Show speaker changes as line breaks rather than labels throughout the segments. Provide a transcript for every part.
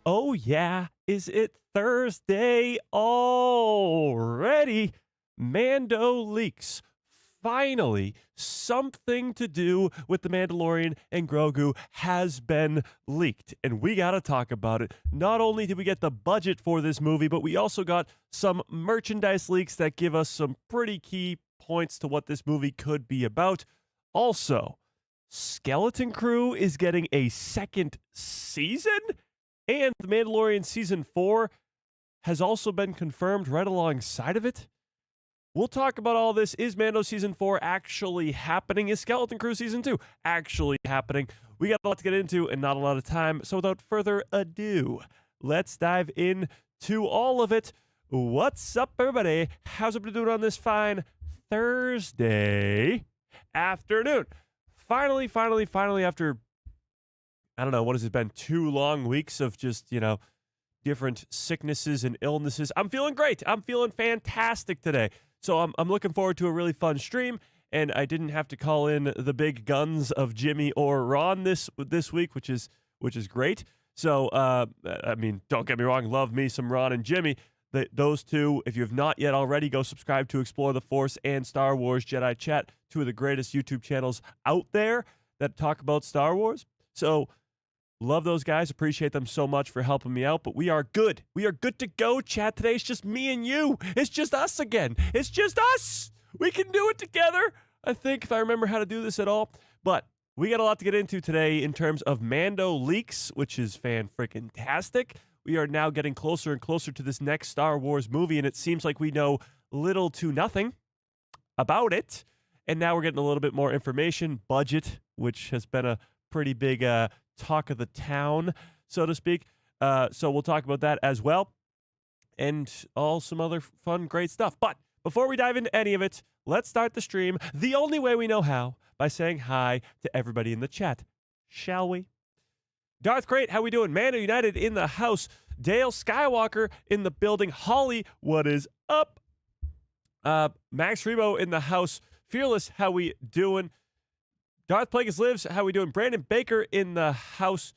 Oh, yeah. Is it Thursday already? Mando leaks. Finally, something to do with the Mandalorian and Grogu has been leaked, and we got to talk about it. Not only did we get the budget for this movie, but we also got some merchandise leaks that give us some pretty key points to what this movie could be about. Also, Skeleton Crew is getting a second season? And The Mandalorian Season 4 has also been confirmed right alongside of it. We'll talk about all this. Is Mando Season 4 actually happening? Is Skeleton Crew Season 2 actually happening? We got a lot to get into and not a lot of time. So without further ado, let's dive into all of it. What's up, everybody? How's everybody doing on this fine Thursday afternoon? Finally, after I don't know, what has it been? 2 long weeks of just, different sicknesses and illnesses. I'm feeling great. I'm feeling fantastic today. So I'm looking forward to a really fun stream. And I didn't have to call in the big guns of Jimmy or Ron this week, which is great. So I mean, don't get me wrong, love me some Ron and Jimmy. Those two, if you have not yet already, go subscribe to Explore the Force and Star Wars Jedi Chat, two of the greatest YouTube channels out there that talk about Star Wars. So love those guys. Appreciate them so much for helping me out. But we are good. We are good to go, chat. Today it's just me and you. It's just us again. It's just us. We can do it together, I think, if I remember how to do this at all. But we got a lot to get into today in terms of Mando leaks, which is fan-freaking-tastic. We are now getting closer and closer to this next Star Wars movie, and it seems like we know little to nothing about it. And now we're getting a little bit more information. Budget, which has been a pretty big talk of the town, so to speak. So we'll talk about that as well, and all some other fun, great stuff. But before we dive into any of it, let's start the stream the only way we know how, by saying hi to everybody in the chat, shall we? Darth Crate, how we doing? Mando United in the house. Dale Skywalker in the building. Holly, what is up? Max Rebo in the house. Fearless, how we doing? Darth Plagueis lives, how we doing? Brandon Baker in the house.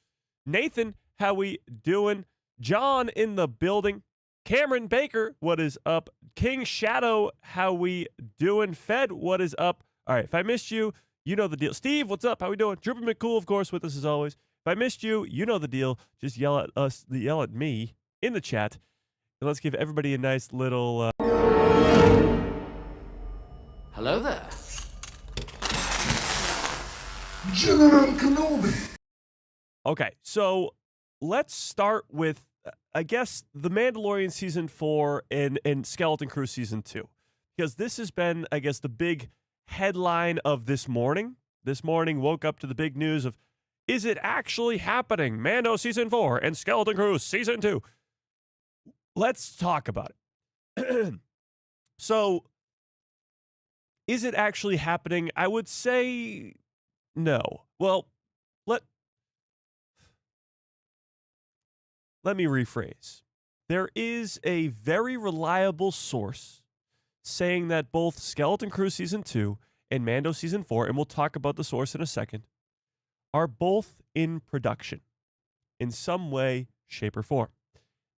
Nathan, how we doing? John in the building. Cameron Baker, what is up? King Shadow, how we doing? Fed, what is up? All right, if I missed you, you know the deal. Steve, what's up? How we doing? Drupal McCool, of course, with us as always. If I missed you, you know the deal. Just yell at us, yell at me in the chat, and let's give everybody a nice little
hello there.
General Kenobi.
Okay, so let's start with, I guess, The Mandalorian Season 4 and Skeleton Crew Season 2. Because this has been, I guess, the big headline of this morning. This morning woke up to the big news of, is it actually happening? Mando Season 4 and Skeleton Crew Season 2. Let's talk about it. So, is it actually happening? I would say no. Well, let me rephrase. There is a very reliable source saying that both Skeleton Crew Season 2 and Mando Season 4, and we'll talk about the source in a second, are both in production in some way, shape, or form.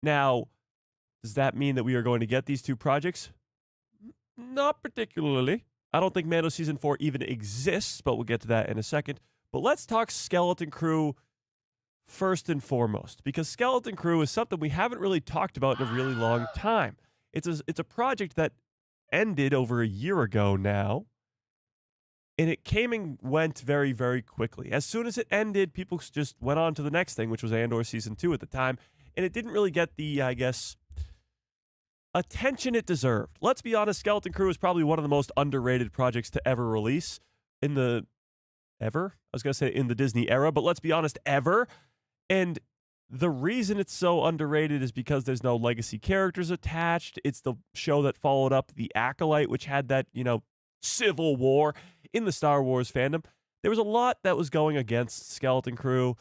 Now, does that mean that we are going to get these two projects? Not particularly. I don't think Mando Season 4 even exists, but we'll get to that in a second. But let's talk Skeleton Crew first and foremost, because Skeleton Crew is something we haven't really talked about in a really long time. It's a project that ended over a year ago now, and it came and went very, very quickly. As soon as it ended, people just went on to the next thing, which was Andor Season 2 at the time, and it didn't really get the, I guess, attention it deserved. Let's be honest, Skeleton Crew is probably one of the most underrated projects to ever release in the Disney era, but let's be honest, ever. And the reason it's so underrated is because there's no legacy characters attached. It's the show that followed up The Acolyte, which had that, civil war in the Star Wars fandom. There was a lot that was going against Skeleton Crew.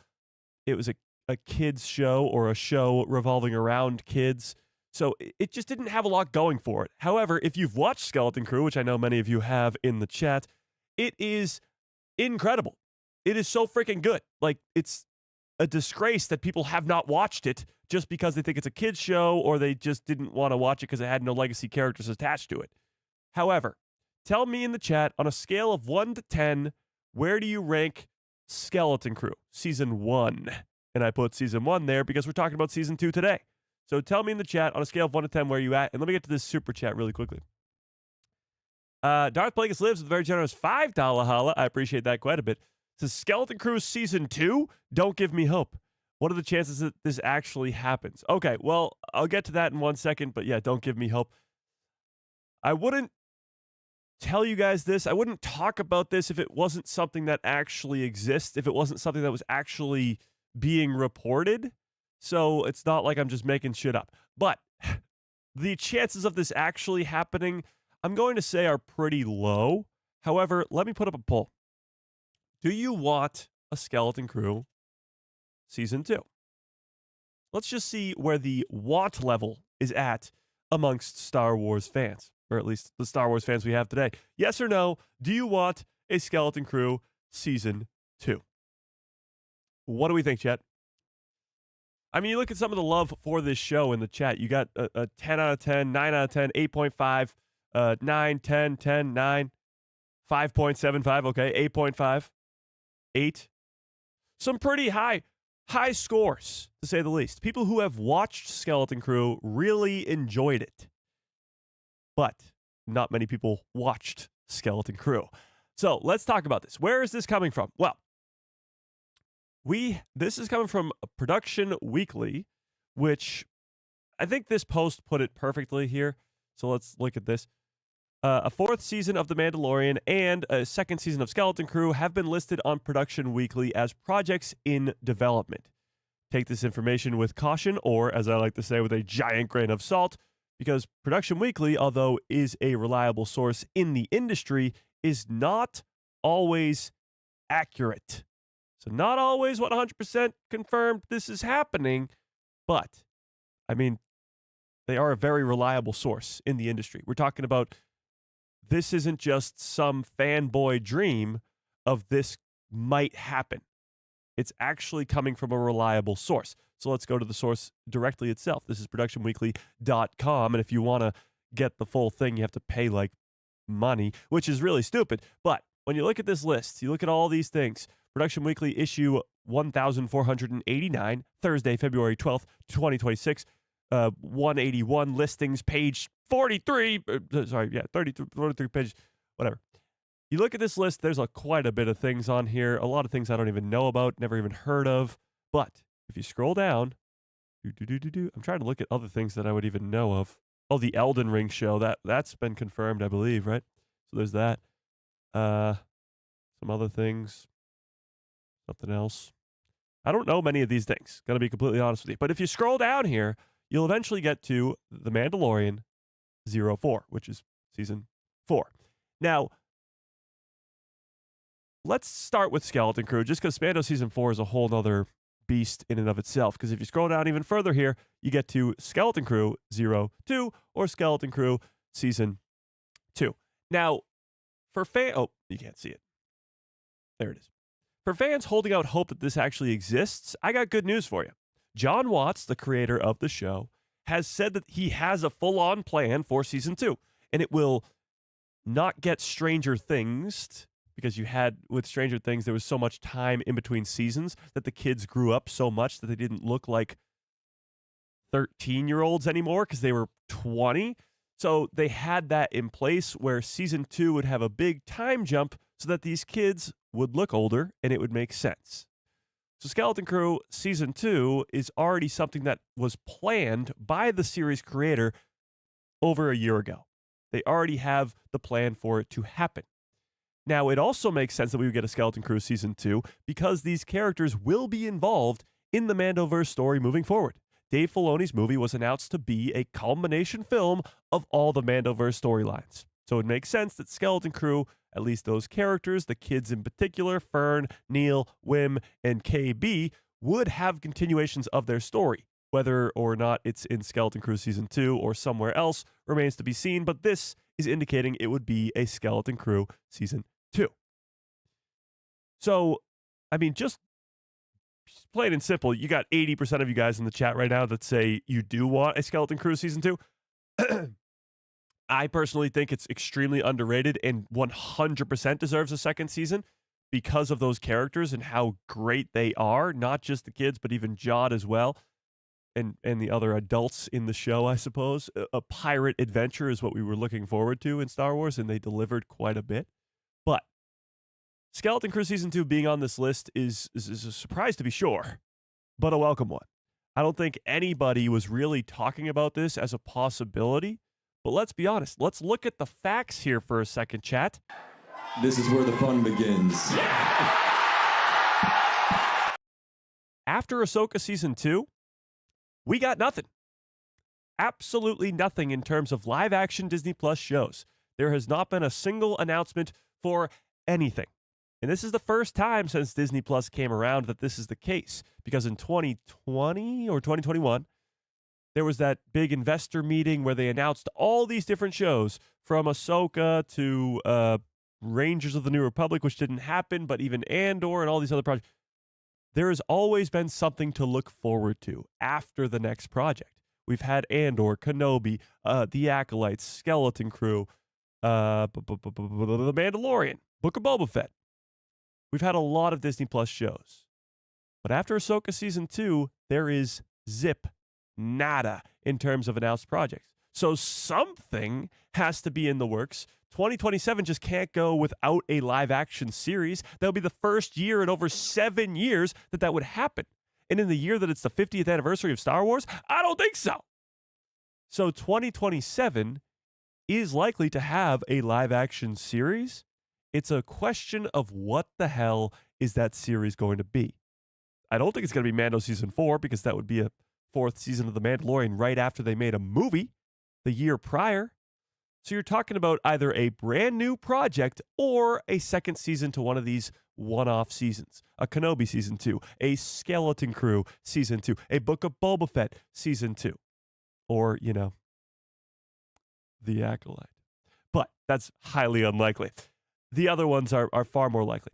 It was a kids show, or a show revolving around kids. So it just didn't have a lot going for it. However, if you've watched Skeleton Crew, which I know many of you have in the chat, it is incredible. It is so freaking good. Like, it's a disgrace that people have not watched it just because they think it's a kid's show or they just didn't want to watch it because it had no legacy characters attached to it. However, tell me in the chat, on a scale of 1 to 10, where do you rank Skeleton Crew Season 1? And I put Season 1 there because we're talking about Season 2 today. So tell me in the chat, on a scale of 1 to 10, where are you at? And let me get to this super chat really quickly. Darth Plagueis Lives with a very generous $5 holla. I appreciate that quite a bit. Says Skeleton Crew Season 2? Don't give me hope. What are the chances that this actually happens? Okay, well, I'll get to that in 1 second, but yeah, don't give me hope. I wouldn't tell you guys this. I wouldn't talk about this if it wasn't something that actually exists, if it wasn't something that was actually being reported. So it's not like I'm just making shit up. But the chances of this actually happening, I'm going to say, are pretty low. However, let me put up a poll. Do you want a Skeleton Crew Season 2? Let's just see where the want level is at amongst Star Wars fans, or at least the Star Wars fans we have today. Yes or no, do you want a Skeleton Crew Season 2? What do we think, chat? I mean, you look at some of the love for this show in the chat. You got a 10 out of 10, 9 out of 10, 8.5, 9, 10, 10, 9, 5.75, okay, 8.5, 8. Some pretty high scores, to say the least. People who have watched Skeleton Crew really enjoyed it. But not many people watched Skeleton Crew. So let's talk about this. Where is this coming from? Well, this is coming from Production Weekly, which I think this post put it perfectly here. So let's look at this. A 4th season of The Mandalorian and a 2nd season of Skeleton Crew have been listed on Production Weekly as projects in development. Take this information with caution, or as I like to say, with a giant grain of salt, because Production Weekly, although is a reliable source in the industry, is not always accurate. So not always 100% confirmed this is happening, but, I mean, they are a very reliable source in the industry. We're talking about this isn't just some fanboy dream of this might happen. It's actually coming from a reliable source. So let's go to the source directly itself. This is productionweekly.com, and if you want to get the full thing, you have to pay, like, money, which is really stupid. But when you look at this list, you look at all these things, Production Weekly issue 1489, Thursday, February 12th, 2026, 181 listings, page 43, 43 pages, whatever. You look at this list, there's quite a bit of things on here, a lot of things I don't even know about, never even heard of. But if you scroll down, I'm trying to look at other things that I would even know of. Oh, the Elden Ring show, that's been confirmed, I believe, right? So there's that. Some other things. Something else. I don't know many of these things, gonna be completely honest with you. But if you scroll down here, you'll eventually get to The Mandalorian 04, which is season 4. Now, let's start with Skeleton Crew, just because Mando season 4 is a whole nother beast in and of itself. Because if you scroll down even further here, you get to Skeleton Crew 02 or Skeleton Crew season 2. Now, for oh, you can't see it. There it is. For fans holding out hope that this actually exists, I got good news for you. John Watts, the creator of the show, has said that he has a full-on plan for season 2, and it will not get Stranger Things, because you had, with Stranger Things, there was so much time in between seasons that the kids grew up so much that they didn't look like 13-year-olds anymore because they were 20. So they had that in place where season 2 would have a big time jump so that these kids would look older and it would make sense. So Skeleton Crew season 2 is already something that was planned by the series creator over a year ago. They already have the plan for it to happen. Now, it also makes sense that we would get a Skeleton Crew season 2 because these characters will be involved in the Mandoverse story moving forward. Dave Filoni's movie was announced to be a culmination film of all the Mandoverse storylines. So it makes sense that Skeleton Crew, at least those characters, the kids in particular, Fern, Neil, Wim, and KB, would have continuations of their story. Whether or not it's in Skeleton Crew Season 2 or somewhere else remains to be seen, but this is indicating it would be a Skeleton Crew Season 2. So, I mean, just plain and simple, you got 80% of you guys in the chat right now that say you do want a Skeleton Crew season 2. I personally think it's extremely underrated and 100% deserves a second season because of those characters and how great they are, not just the kids, but even Jod as well, and the other adults in the show, I suppose. A pirate adventure is what we were looking forward to in Star Wars, and they delivered quite a bit. But Skeleton Crew Season 2 being on this list is a surprise to be sure, but a welcome one. I don't think anybody was really talking about this as a possibility, but let's be honest. Let's look at the facts here for a second, chat.
This is where the fun begins.
After Ahsoka Season 2, we got nothing. Absolutely nothing in terms of live-action Disney Plus shows. There has not been a single announcement for anything. And this is the first time since Disney Plus came around that this is the case. Because in 2020 or 2021, there was that big investor meeting where they announced all these different shows, from Ahsoka to Rangers of the New Republic, which didn't happen, but even Andor and all these other projects. There has always been something to look forward to after the next project. We've had Andor, Kenobi, The Acolytes, Skeleton Crew, The Mandalorian, Book of Boba Fett. We've had a lot of Disney Plus shows. But after Ahsoka Season 2, there is zip, nada in terms of announced projects. So something has to be in the works. 2027 just can't go without a live-action series. That'll be the first year in over 7 years that would happen. And in the year that it's the 50th anniversary of Star Wars, I don't think so. So 2027 is likely to have a live-action series. It's a question of what the hell is that series going to be. I don't think it's going to be Mando Season 4, because that would be a 4th season of The Mandalorian right after they made a movie the year prior. So you're talking about either a brand new project or a second season to one of these one-off seasons. A Kenobi Season 2, a Skeleton Crew Season 2, a Book of Boba Fett Season 2, or, The Acolyte. But that's highly unlikely. The other ones are far more likely.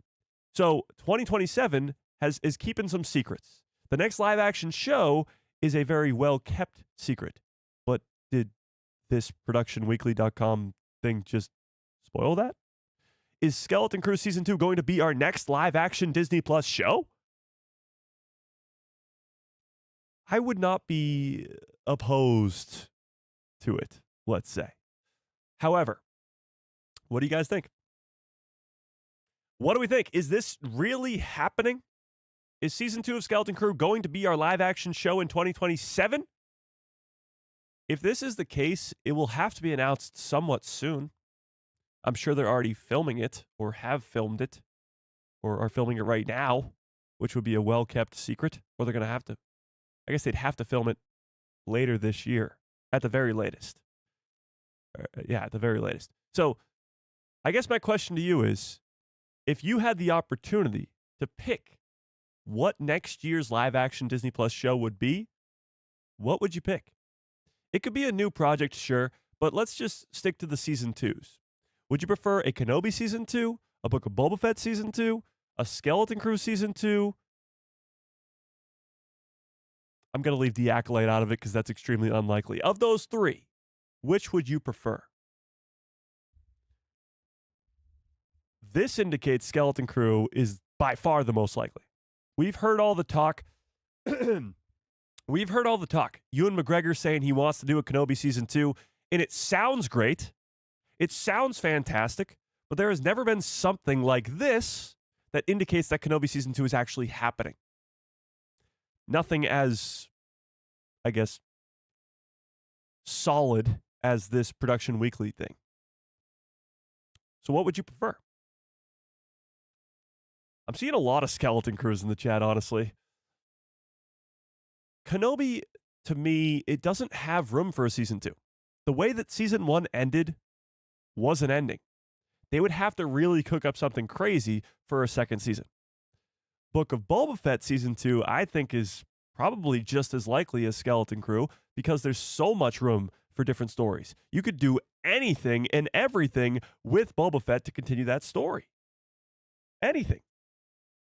So 2027 is keeping some secrets. The next live-action show is a very well-kept secret. But did this productionweekly.com thing just spoil that? Is Skeleton Crew Season 2 going to be our next live-action Disney Plus show? I would not be opposed to it, let's say. However, what do you guys think? What do we think? Is this really happening? Is Season 2 of Skeleton Crew going to be our live-action show in 2027? If this is the case, it will have to be announced somewhat soon. I'm sure they're already filming it, or have filmed it, or are filming it right now, which would be a well-kept secret. Or they're going to have to, I guess they'd have to film it later this year, at the very latest. At the very latest. So, I guess my question to you is, if you had the opportunity to pick what next year's live-action Disney Plus show would be, what would you pick? It could be a new project, sure, but let's just stick to the Season 2s. Would you prefer a Kenobi Season 2, a Book of Boba Fett Season 2, a Skeleton Crew Season 2? I'm going to leave The Acolyte out of it because that's extremely unlikely. Of those three, which would you prefer? This indicates Skeleton Crew is by far the most likely. We've heard all the talk. We've heard all the talk. Ewan McGregor saying he wants to do a Kenobi Season 2, and it sounds great. It sounds fantastic, but there has never been something like this that indicates that Kenobi Season 2 is actually happening. Nothing as, I guess, solid as this Production Weekly thing. So what would you prefer? I'm seeing a lot of Skeleton Crews in the chat, honestly. Kenobi, to me, it doesn't have room for a Season 2. The way that Season 1 ended was an ending. They would have to really cook up something crazy for a second season. Book of Boba Fett Season 2, I think, is probably just as likely as Skeleton Crew because there's so much room for different stories. You could do anything and everything with Boba Fett to continue that story. Anything.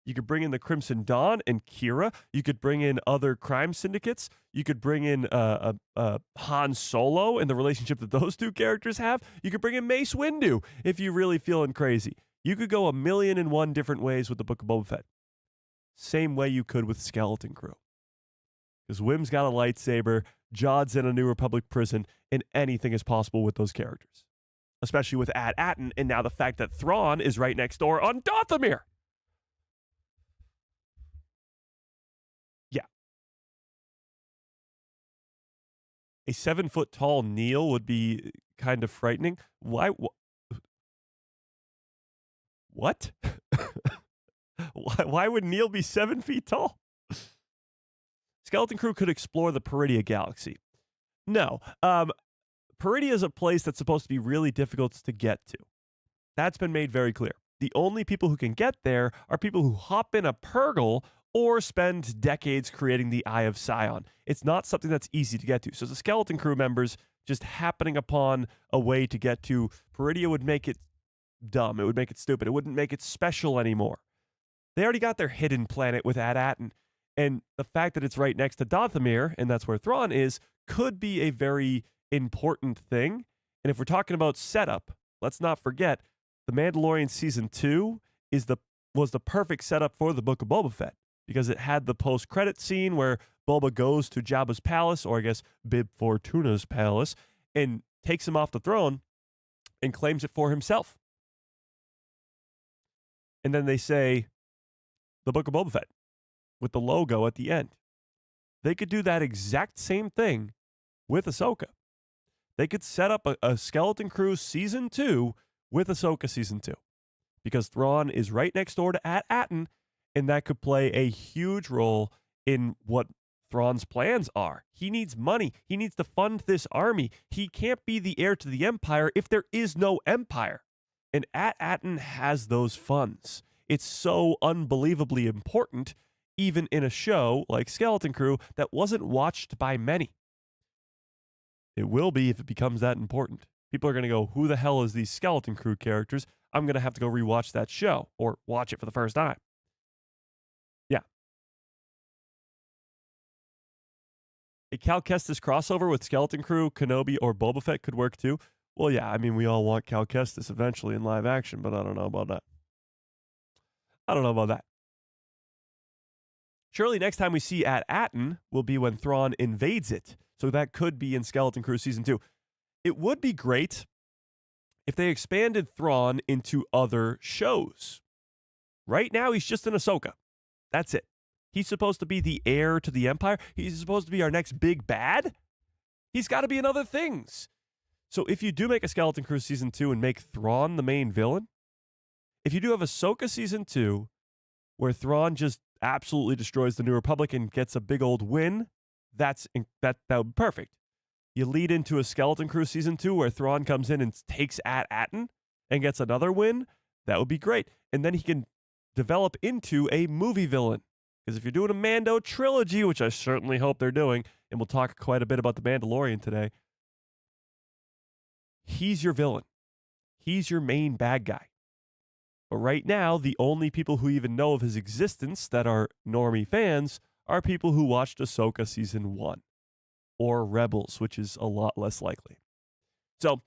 You could bring in the Crimson Dawn and Kira. You could bring in other crime syndicates. You could bring in Han Solo and the relationship that those two characters have. You could bring in Mace Windu if you're really feeling crazy. You could go 1,000,001 different ways with the Book of Boba Fett. Same way you could with Skeleton Crew. Because Wim's got a lightsaber, Jod's in a New Republic prison, and anything is possible with those characters. Especially with At-Aten, and now the fact that Thrawn is right next door on Dathomir. Yeah. A 7-foot-tall Neil would be kind of frightening. Why? What? Why would Neil be 7 feet tall? Skeleton Crew could explore the Peridia Galaxy. No. Peridia is a place that's supposed to be really difficult to get to. That's been made very clear. The only people who can get there are people who hop in a Purgle or spend decades creating the Eye of Sion. It's not something that's easy to get to. So the Skeleton Crew members just happening upon a way to get to Peridia would make it dumb. It would make it stupid. It wouldn't make it special anymore. They already got their hidden planet with At-Aten. And the fact that it's right next to Dathomir, and that's where Thrawn is, could be a very important thing. And if we're talking about setup, let's not forget, The Mandalorian Season 2 was the perfect setup for the Book of Boba Fett, because it had the post-credit scene where Boba goes to Jabba's palace, or I guess Bib Fortuna's palace, and takes him off the throne and claims it for himself. And then they say, the Book of Boba Fett, with the logo at the end. They could do that exact same thing with Ahsoka. They could set up a Skeleton Crew Season 2 with Ahsoka Season 2. Because Thrawn is right next door to At-Aten, and that could play a huge role in what Thrawn's plans are. He needs money. He needs to fund this army. He can't be the heir to the Empire if there is no Empire. And At-Aten has those funds. It's so unbelievably important, even in a show like Skeleton Crew that wasn't watched by many. It will be if it becomes that important. People are going to go, who the hell is these Skeleton Crew characters? I'm going to have to go rewatch that show or watch it for the first time. Yeah. A Cal Kestis crossover with Skeleton Crew, Kenobi, or Boba Fett could work too. Well, yeah, I mean, we all want Cal Kestis eventually in live action, but I don't know about that. Surely next time we see At-Aten will be when Thrawn invades it. So that could be in Skeleton Crew Season 2. It would be great if they expanded Thrawn into other shows. Right now, he's just in Ahsoka. That's it. He's supposed to be the heir to the Empire. He's supposed to be our next big bad. He's got to be in other things. So if you do make a Skeleton Crew Season 2 and make Thrawn the main villain, if you do have Ahsoka Season 2, where Thrawn just absolutely destroys the New Republic and gets a big old win, that would be perfect. You lead into a Skeleton Crew Season 2 where Thrawn comes in and takes At-Aten and gets another win, that would be great. And then he can develop into a movie villain. Because if you're doing a Mando trilogy, which I certainly hope they're doing, and we'll talk quite a bit about The Mandalorian today, he's your villain. He's your main bad guy. But right now, the only people who even know of his existence that are normie fans are people who watched Ahsoka Season 1 or Rebels, which is a lot less likely. So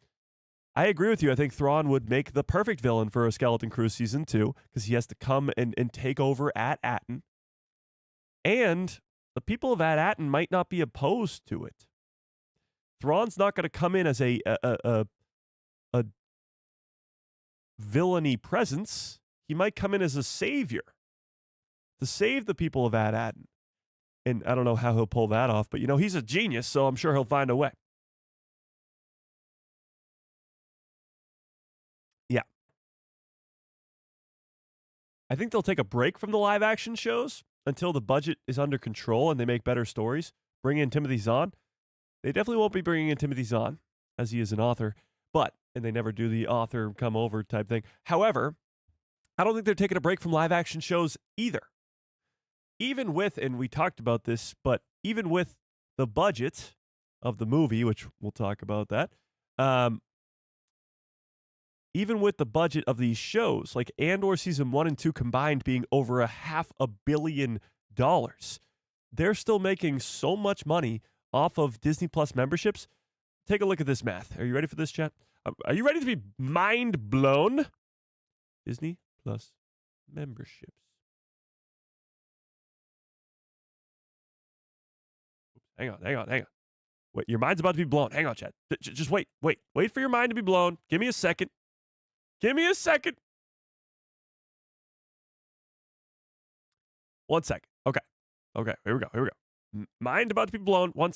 I agree with you. I think Thrawn would make the perfect villain for a Skeleton Crew Season 2 because he has to come and take over At-Aten. And the people of At-Aten might not be opposed to it. Thrawn's not going to come in as a villainy presence. He might come in as a savior to save the people of At-Aten. And I don't know how he'll pull that off, but he's a genius, so I'm sure he'll find a way. Yeah. I think they'll take a break from the live action shows until the budget is under control and they make better stories. Bring in Timothy Zahn. They definitely won't be bringing in Timothy Zahn, as he is an author, and they never do the author come over type thing. However, I don't think they're taking a break from live action shows either. Even with, and we talked about this, but even with the budget of the movie, which we'll talk about that, even with the budget of these shows, like Andor season 1 and 2 combined being over $500 million, they're still making so much money off of Disney Plus memberships. Take a look at this math. Are you ready for this, chat? Are you ready to be mind blown? Disney Plus memberships. Hang on. Wait, your mind's about to be blown. Hang on, chat. Just wait for your mind to be blown. Give me a second. One second. Okay, here we go. Mind about to be blown. 1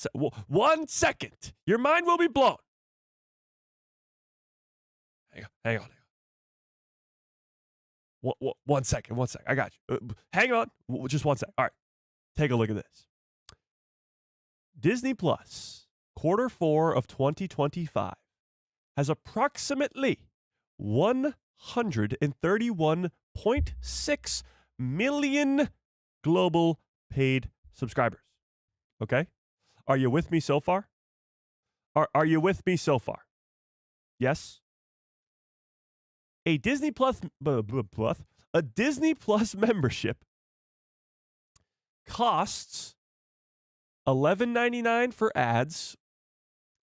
second. Your mind will be blown. Hang on. 1 second. I got you. Hang on. Just 1 second. All right. Take a look at this. Disney Plus, Q4 of 2025, has approximately 131.6 million global paid subscribers. Okay? Are you with me so far? Are you with me so far? Yes? A Disney Plus membership costs $11.99 for ads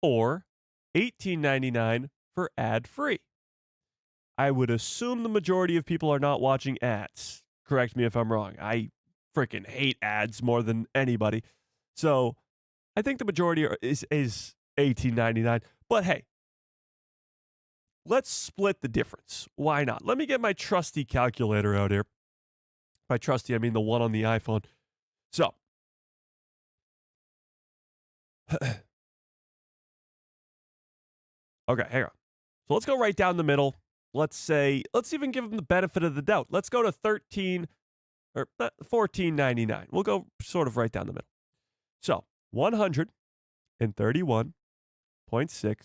or $18.99 for ad-free. I would assume the majority of people are not watching ads. Correct me if I'm wrong. I freaking hate ads more than anybody. So I think the majority is $18.99. But hey, let's split the difference. Why not? Let me get my trusty calculator out here. By trusty, I mean the one on the iPhone. So, okay, hang on. So let's go right down the middle. Let's even give them the benefit of the doubt. Let's go to $14.99. We'll go sort of right down the middle. So 131.6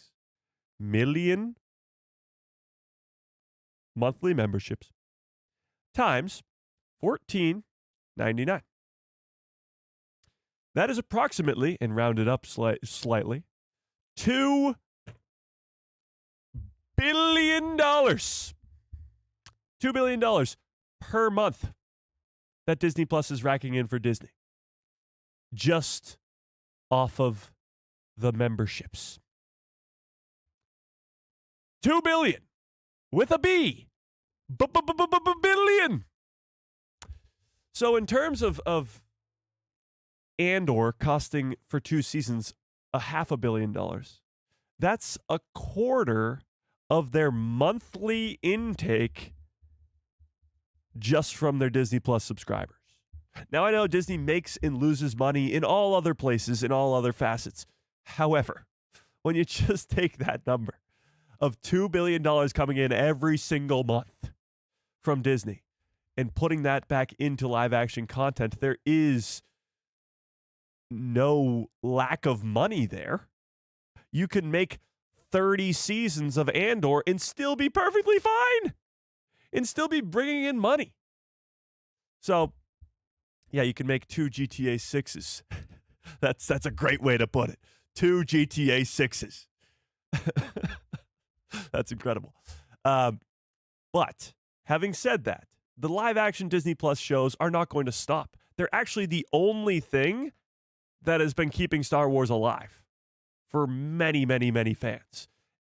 million monthly memberships times $14.99. That is approximately, and rounded up slightly, $2 billion. $2 billion per month that Disney Plus is racking in for Disney. Just off of the memberships. $2 billion with a B. Billion. So in terms of Andor costing for 2 seasons $500 million, that's a quarter of their monthly intake just from their Disney Plus subscribers. Now, I know Disney makes and loses money in all other places, in all other facets. However, when you just take that number of $2 billion coming in every single month from Disney and putting that back into live action content, there is no lack of money there. You can make 30 seasons of Andor and still be perfectly fine and still be bringing in money. So, yeah, you can make 2 GTA 6s. That's a great way to put it. 2 GTA 6s. That's incredible. But having said that, the live action Disney Plus shows are not going to stop. They're actually the only thing that has been keeping Star Wars alive for many, many, many fans.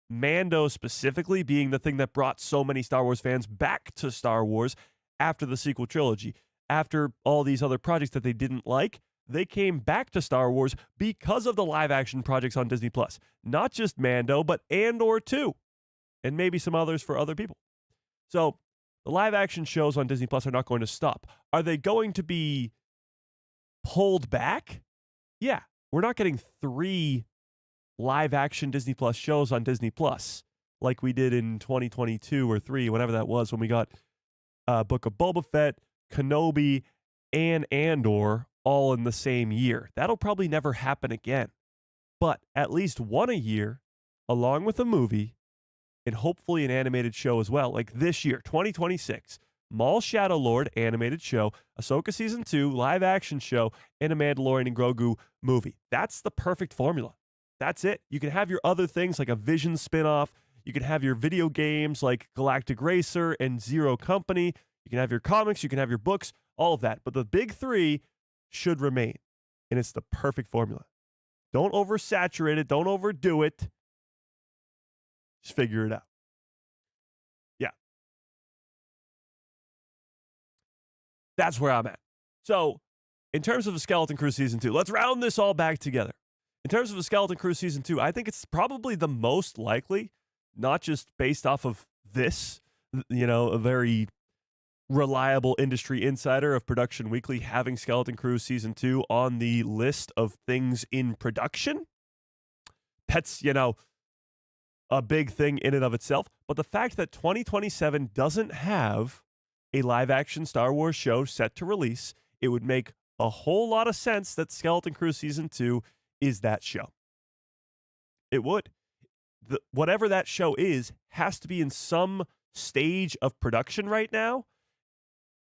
Mando specifically being the thing that brought so many Star Wars fans back to Star Wars after the sequel trilogy. After all these other projects that they didn't like, they came back to Star Wars because of the live action projects on Disney Plus. Not just Mando, but Andor too. And maybe some others for other people. So the live action shows on Disney Plus are not going to stop. Are they going to be pulled back? Yeah, we're not getting 3 live action Disney Plus shows on Disney Plus like we did in 2022 or 3, whatever that was, when we got Book of Boba Fett, Kenobi, and Andor all in the same year. That'll probably never happen again. But at least one a year, along with a movie, and hopefully an animated show as well. Like this year, 2026, Maul Shadow Lord animated show, Ahsoka Season 2 live action show, and a Mandalorian and Grogu movie. That's the perfect formula. That's it. You can have your other things like a Vision spinoff. You can have your video games like Galactic Racer and Zero Company. You can have your comics. You can have your books, all of that. But the big three should remain. And it's the perfect formula. Don't oversaturate it. Don't overdo it. Just figure it out. Yeah. That's where I'm at. So, in terms of a Skeleton Crew Season 2, let's round this all back together. In terms of a Skeleton Crew Season 2, I think it's probably the most likely, not just based off of this, a very reliable industry insider of Production Weekly having Skeleton Crew Season 2 on the list of things in production. That's, a big thing in and of itself. But the fact that 2027 doesn't have a live-action Star Wars show set to release, it would make a whole lot of sense that Skeleton Crew Season 2 is that show. It would. Whatever that show is has to be in some stage of production right now.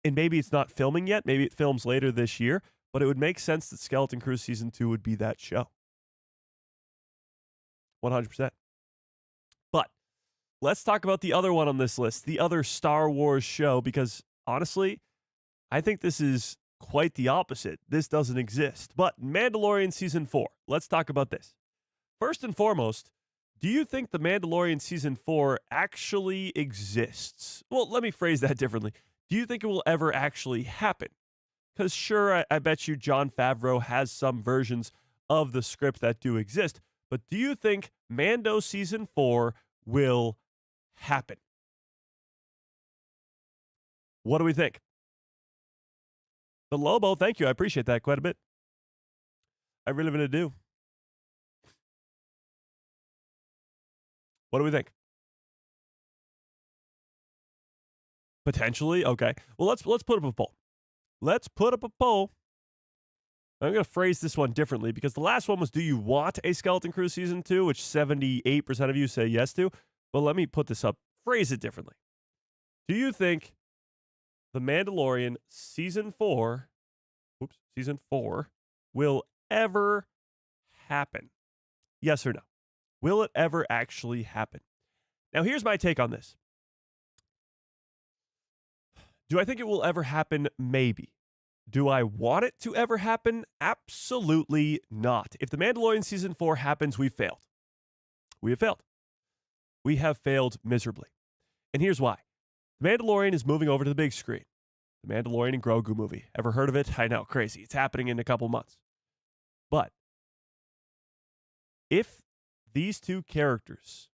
And maybe it's not filming yet. Maybe it films later this year. But it would make sense that Skeleton Crew Season 2 would be that show. 100%. But let's talk about the other one on this list, the other Star Wars show, because honestly, I think this is quite the opposite. This doesn't exist. But Mandalorian Season 4, let's talk about this. First and foremost, do you think the Mandalorian Season 4 actually exists? Well, let me phrase that differently. Do you think it will ever actually happen? Because sure, I bet you Jon Favreau has some versions of the script that do exist, but do you think Mando Season 4 will happen? What do we think? The Lobo, thank you. I appreciate that quite a bit. I really do. What do we think? Potentially? Okay. Well, let's put up a poll. Let's put up a poll. I'm going to phrase this one differently because the last one was, do you want a Skeleton Crew Season 2, which 78% of you say yes to. But let me put this up, phrase it differently. Do you think The Mandalorian Season 4 will ever happen? Yes or no? Will it ever actually happen? Now, here's my take on this. Do I think it will ever happen? Maybe. Do I want it to ever happen? Absolutely not. If The Mandalorian Season 4 happens, we've failed. We have failed. We have failed miserably. And here's why. The Mandalorian is moving over to the big screen. The Mandalorian and Grogu movie. Ever heard of it? I know, crazy. It's happening in a couple months. But if these two characters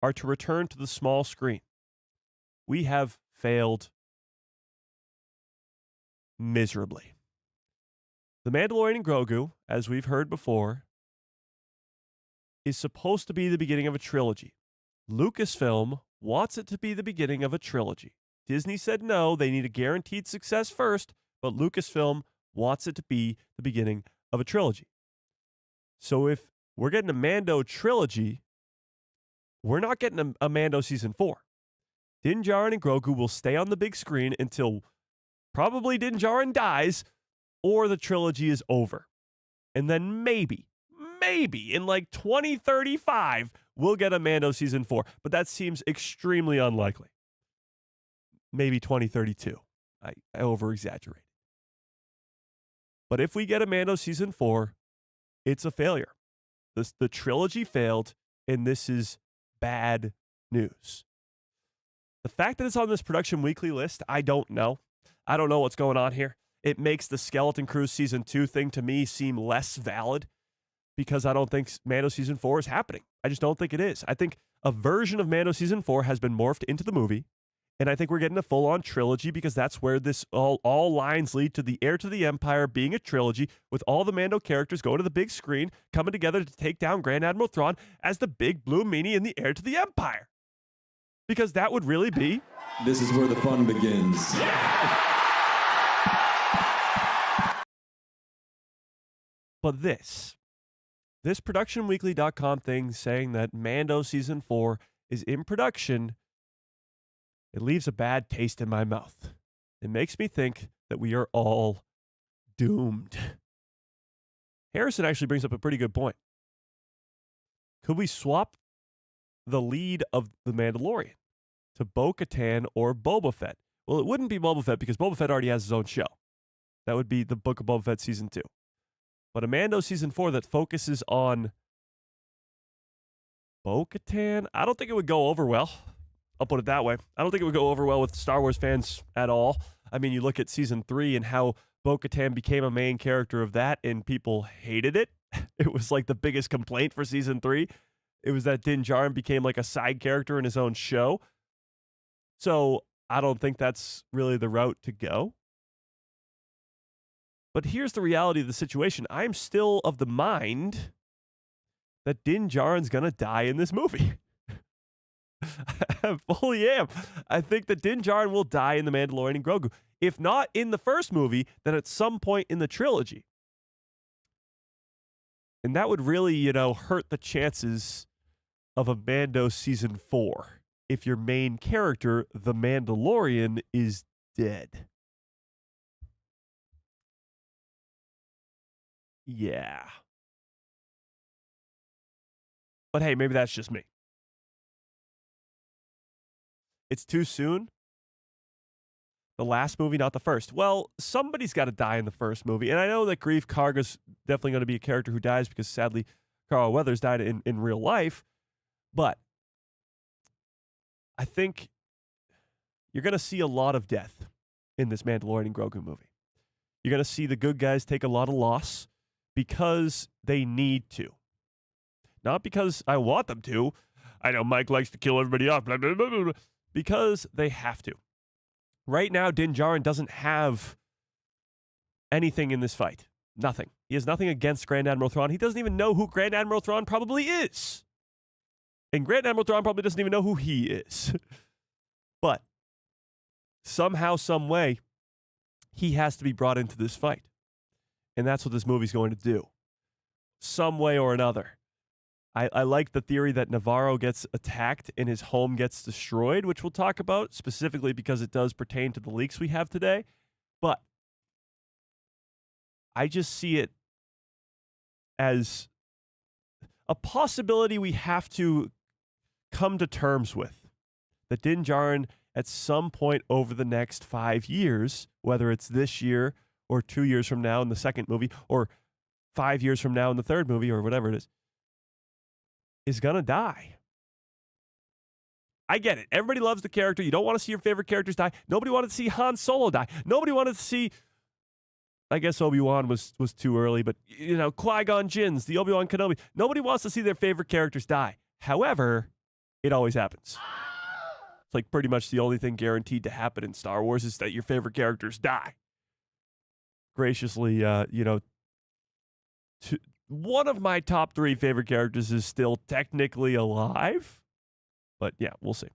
are to return to the small screen, we have failed miserably. The Mandalorian and Grogu, as we've heard before, is supposed to be the beginning of a trilogy. Lucasfilm wants it to be the beginning of a trilogy. Disney said no, they need a guaranteed success first, but Lucasfilm wants it to be the beginning of a trilogy. So if we're getting a Mando trilogy, we're not getting a Mando Season 4. Din Djarin and Grogu will stay on the big screen until probably Din Djarin dies or the trilogy is over. And then maybe in like 2035, we'll get a Mando Season 4. But that seems extremely unlikely. Maybe 2032. I over-exaggerate. But if we get a Mando Season 4, it's a failure. The trilogy failed, and this is bad news. The fact that it's on this Production Weekly list, I don't know. I don't know what's going on here. It makes the Skeleton Crew Season 2 thing to me seem less valid because I don't think Mando Season 4 is happening. I just don't think it is. I think a version of Mando Season 4 has been morphed into the movie, and I think we're getting a full-on trilogy because that's where this all lines lead to the Heir to the Empire being a trilogy with all the Mando characters going to the big screen, coming together to take down Grand Admiral Thrawn as the big blue meanie in the Heir to the Empire. Because that would really be...
This is where the fun begins.
But this ProductionWeekly.com thing saying that Mando Season 4 is in production, it leaves a bad taste in my mouth. It makes me think that we are all doomed. Harrison actually brings up a pretty good point. Could we swap the lead of The Mandalorian to Bo-Katan or Boba Fett. Well, it wouldn't be Boba Fett because Boba Fett already has his own show. That would be the Book of Boba Fett Season 2. But a Mando Season 4 that focuses on Bo-Katan, I don't think it would go over well. I'll put it that way. I don't think it would go over well with Star Wars fans at all. I mean, you look at Season 3 and how Bo-Katan became a main character of that, and people hated it. It was like the biggest complaint for Season 3. It was that Din Djarin became like a side character in his own show. So I don't think that's really the route to go. But here's the reality of the situation. I'm still of the mind that Din Djarin's going to die in this movie. I fully am. I think that Din Djarin will die in The Mandalorian and Grogu. If not in the first movie, then at some point in the trilogy. And that would really, hurt the chances of a Mando Season 4 if your main character, the Mandalorian, is dead. Yeah. But hey, maybe that's just me. It's too soon. The last movie, not the first. Well, somebody's got to die in the first movie. And I know that Grief Karga's definitely going to be a character who dies because sadly Carl Weathers died in real life. But I think you're going to see a lot of death in this Mandalorian and Grogu movie. You're going to see the good guys take a lot of loss because they need to. Not because I want them to. I know Mike likes to kill everybody off. Blah, blah, blah, blah, blah. Because they have to. Right now, Din Djarin doesn't have anything in this fight. Nothing. He has nothing against Grand Admiral Thrawn. He doesn't even know who Grand Admiral Thrawn probably is. And Grand Admiral Thrawn probably doesn't even know who he is. But somehow, some way, he has to be brought into this fight. And that's what this movie's going to do. Some way or another. I like the theory that Navarro gets attacked and his home gets destroyed, which we'll talk about specifically because it does pertain to the leaks we have today. But I just see it as a possibility we have to come to terms with. That Din Djarin, at some point over the next 5 years, whether it's this year or 2 years from now in the second movie or 5 years from now in the third movie or whatever it is going to die. I get it. Everybody loves the character. You don't want to see your favorite characters die. Nobody wanted to see Han Solo die. Nobody wanted to see, I guess Obi-Wan was too early, but, Qui-Gon Jinn's, the Obi-Wan Kenobi. Nobody wants to see their favorite characters die. However, it always happens. It's like pretty much the only thing guaranteed to happen in Star Wars is that your favorite characters die. Graciously, one of my top 3 favorite characters is still technically alive. But yeah, we'll see.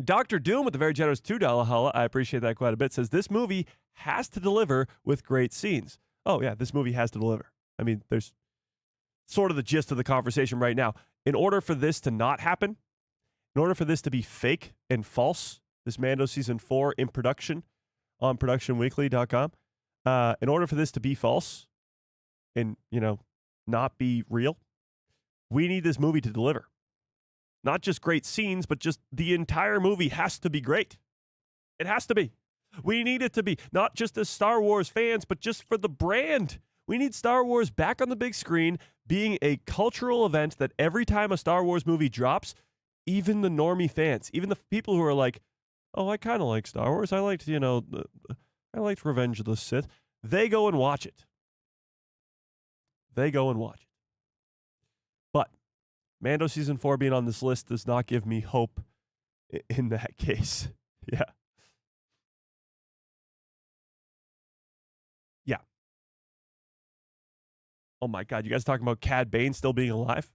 Dr. Doom with the very generous $2 holla, I appreciate that quite a bit, says this movie has to deliver with great scenes. Oh yeah, this movie has to deliver. I mean, there's sort of the gist of the conversation right now. In order for this to not happen, in order for this to be fake and false, this Mando Season 4 in production on productionweekly.com, in order for this to be false, and, not be real, we need this movie to deliver. Not just great scenes, but just the entire movie has to be great. It has to be. We need it to be, not just as Star Wars fans, but just for the brand. We need Star Wars back on the big screen, being a cultural event that every time a Star Wars movie drops, even the normie fans, even the people who are like, oh, I kind of like Star Wars. I liked, I liked Revenge of the Sith. They go and watch it. They go and watch it. But Mando Season 4 being on this list does not give me hope in that case. Yeah. Yeah. Oh my God, you guys talking about Cad Bane still being alive?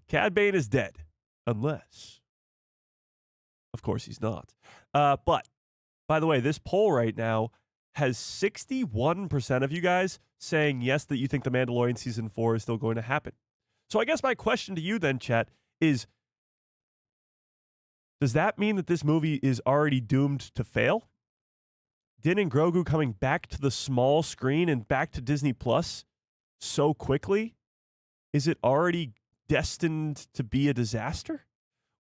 Cad Bane is dead. Unless, of course, he's not. But, by the way, this poll right now has 61% of you guys saying yes, that you think The Mandalorian Season 4 is still going to happen. So I guess my question to you then, chat, is does that mean that this movie is already doomed to fail? Din and Grogu coming back to the small screen and back to Disney Plus so quickly Is it already destined to be a disaster?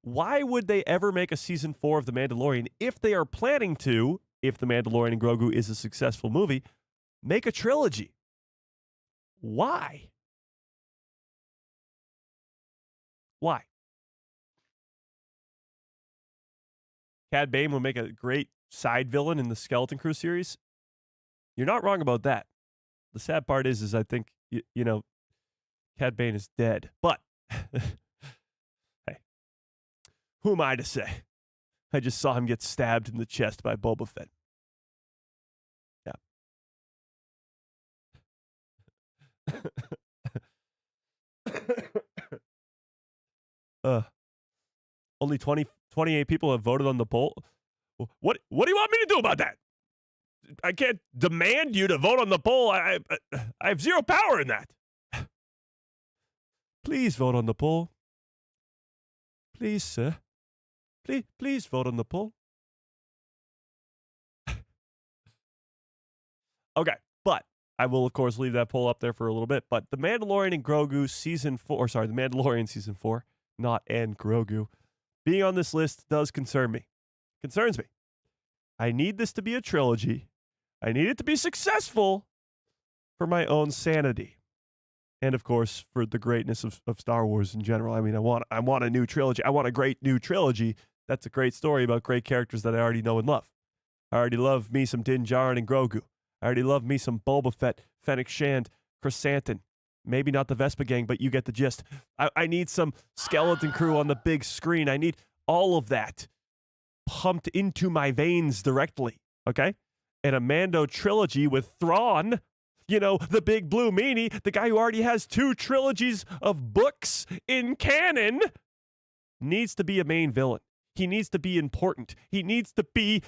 Why would they ever make a season 4 of The Mandalorian if they are planning to, if The Mandalorian and Grogu is a successful movie, make a trilogy? Why? Why? Cad Bane would make a great side villain in the Skeleton Crew series. You're not wrong about that. The sad part is I think, you know, Cad Bane is dead. But, hey, who am I to say? I just saw him get stabbed in the chest by Boba Fett. Yeah. Only 28 people have voted on the poll. What do you want me to do about that? I can't demand you to vote on the poll. I have zero power in that. Please vote on the poll. Please, sir. Please vote on the poll. Okay, but I will, of course, leave that poll up there for a little bit. But The Mandalorian and Grogu season 4, The Mandalorian season 4, not and Grogu, being on this list does concern me. Concerns me. I need this to be a trilogy. I need it to be successful for my own sanity. And, of course, for the greatness of Star Wars in general. I mean, I want a new trilogy. I want a great new trilogy. That's a great story about great characters that I already know and love. I already love me some Din Djarin and Grogu. I already love me some Boba Fett, Fennec Shand, Chrysanthemum. Maybe not the Vespa Gang, but you get the gist. I need some Skeleton Crew on the big screen. I need all of that pumped into my veins directly, okay? And a Mando trilogy with Thrawn, you know, the big blue meanie, the guy who already has 2 trilogies of books in canon, needs to be a main villain. He needs to be important. He needs to be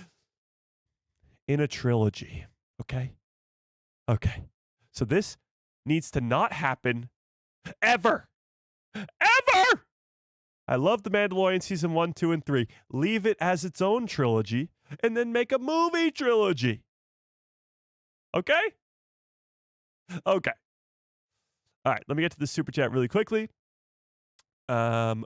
in a trilogy, okay? Okay. So this needs to not happen ever. Ever! I love The Mandalorian season 1, 2, and 3. Leave it as its own trilogy and then make a movie trilogy. Okay? Okay. All right, let me get to the super chat really quickly. Dr.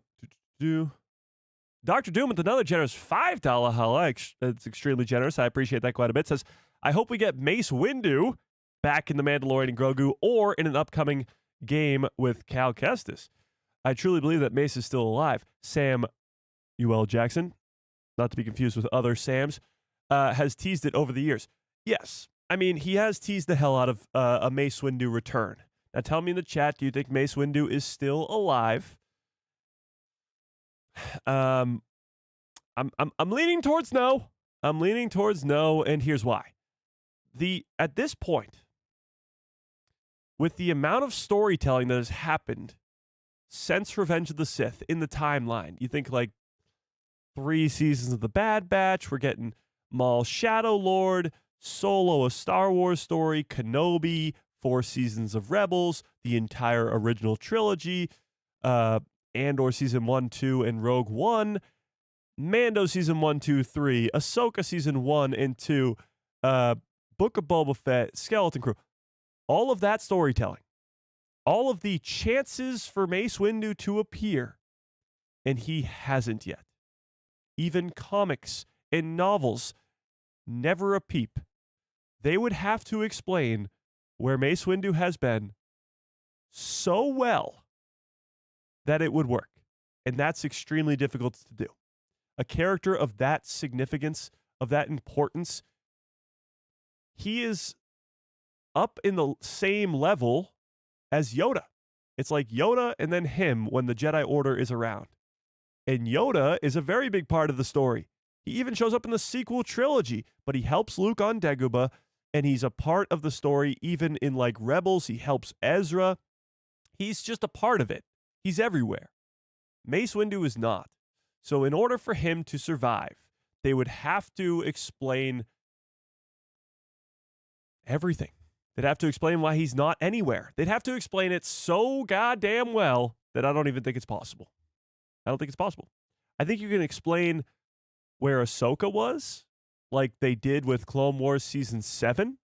Doom with another generous $5 holla. It's extremely generous. I appreciate that quite a bit. Says, I hope we get Mace Windu back in The Mandalorian and Grogu or in an upcoming game with Cal Kestis. I truly believe that Mace is still alive. Sam UL Jackson, not to be confused with other Sams, has teased it over the years. Yes. I mean, he has teased the hell out of a Mace Windu return. Now tell me in the chat, do you think Mace Windu is still alive? I'm leaning towards no. I'm leaning towards no, and here's why. At this point, with the amount of storytelling that has happened since Revenge of the Sith in the timeline, you think like 3 seasons of The Bad Batch, we're getting Maul Shadow Lord, Solo, a Star Wars story, Kenobi, 4 seasons of Rebels, the entire original trilogy, Andor season 1, 2, and Rogue One, Mando season 1, 2, 3, Ahsoka season 1 and 2, Book of Boba Fett, Skeleton Crew, all of that storytelling, all of the chances for Mace Windu to appear, and he hasn't yet. Even comics and novels, never a peep. They would have to explain where Mace Windu has been so well that it would work. And that's extremely difficult to do. A character of that significance, of that importance, he is up in the same level as Yoda. It's like Yoda and then him when the Jedi Order is around. And Yoda is a very big part of the story. He even shows up in the sequel trilogy, but he helps Luke on Dagobah, and he's a part of the story even in like Rebels. He helps Ezra. He's just a part of it. He's everywhere. Mace Windu is not. So in order for him to survive, they would have to explain everything. They'd have to explain why he's not anywhere. They'd have to explain it so goddamn well that I don't even think it's possible. I don't think it's possible. I think you can explain where Ahsoka was, like they did with Clone Wars Season 7.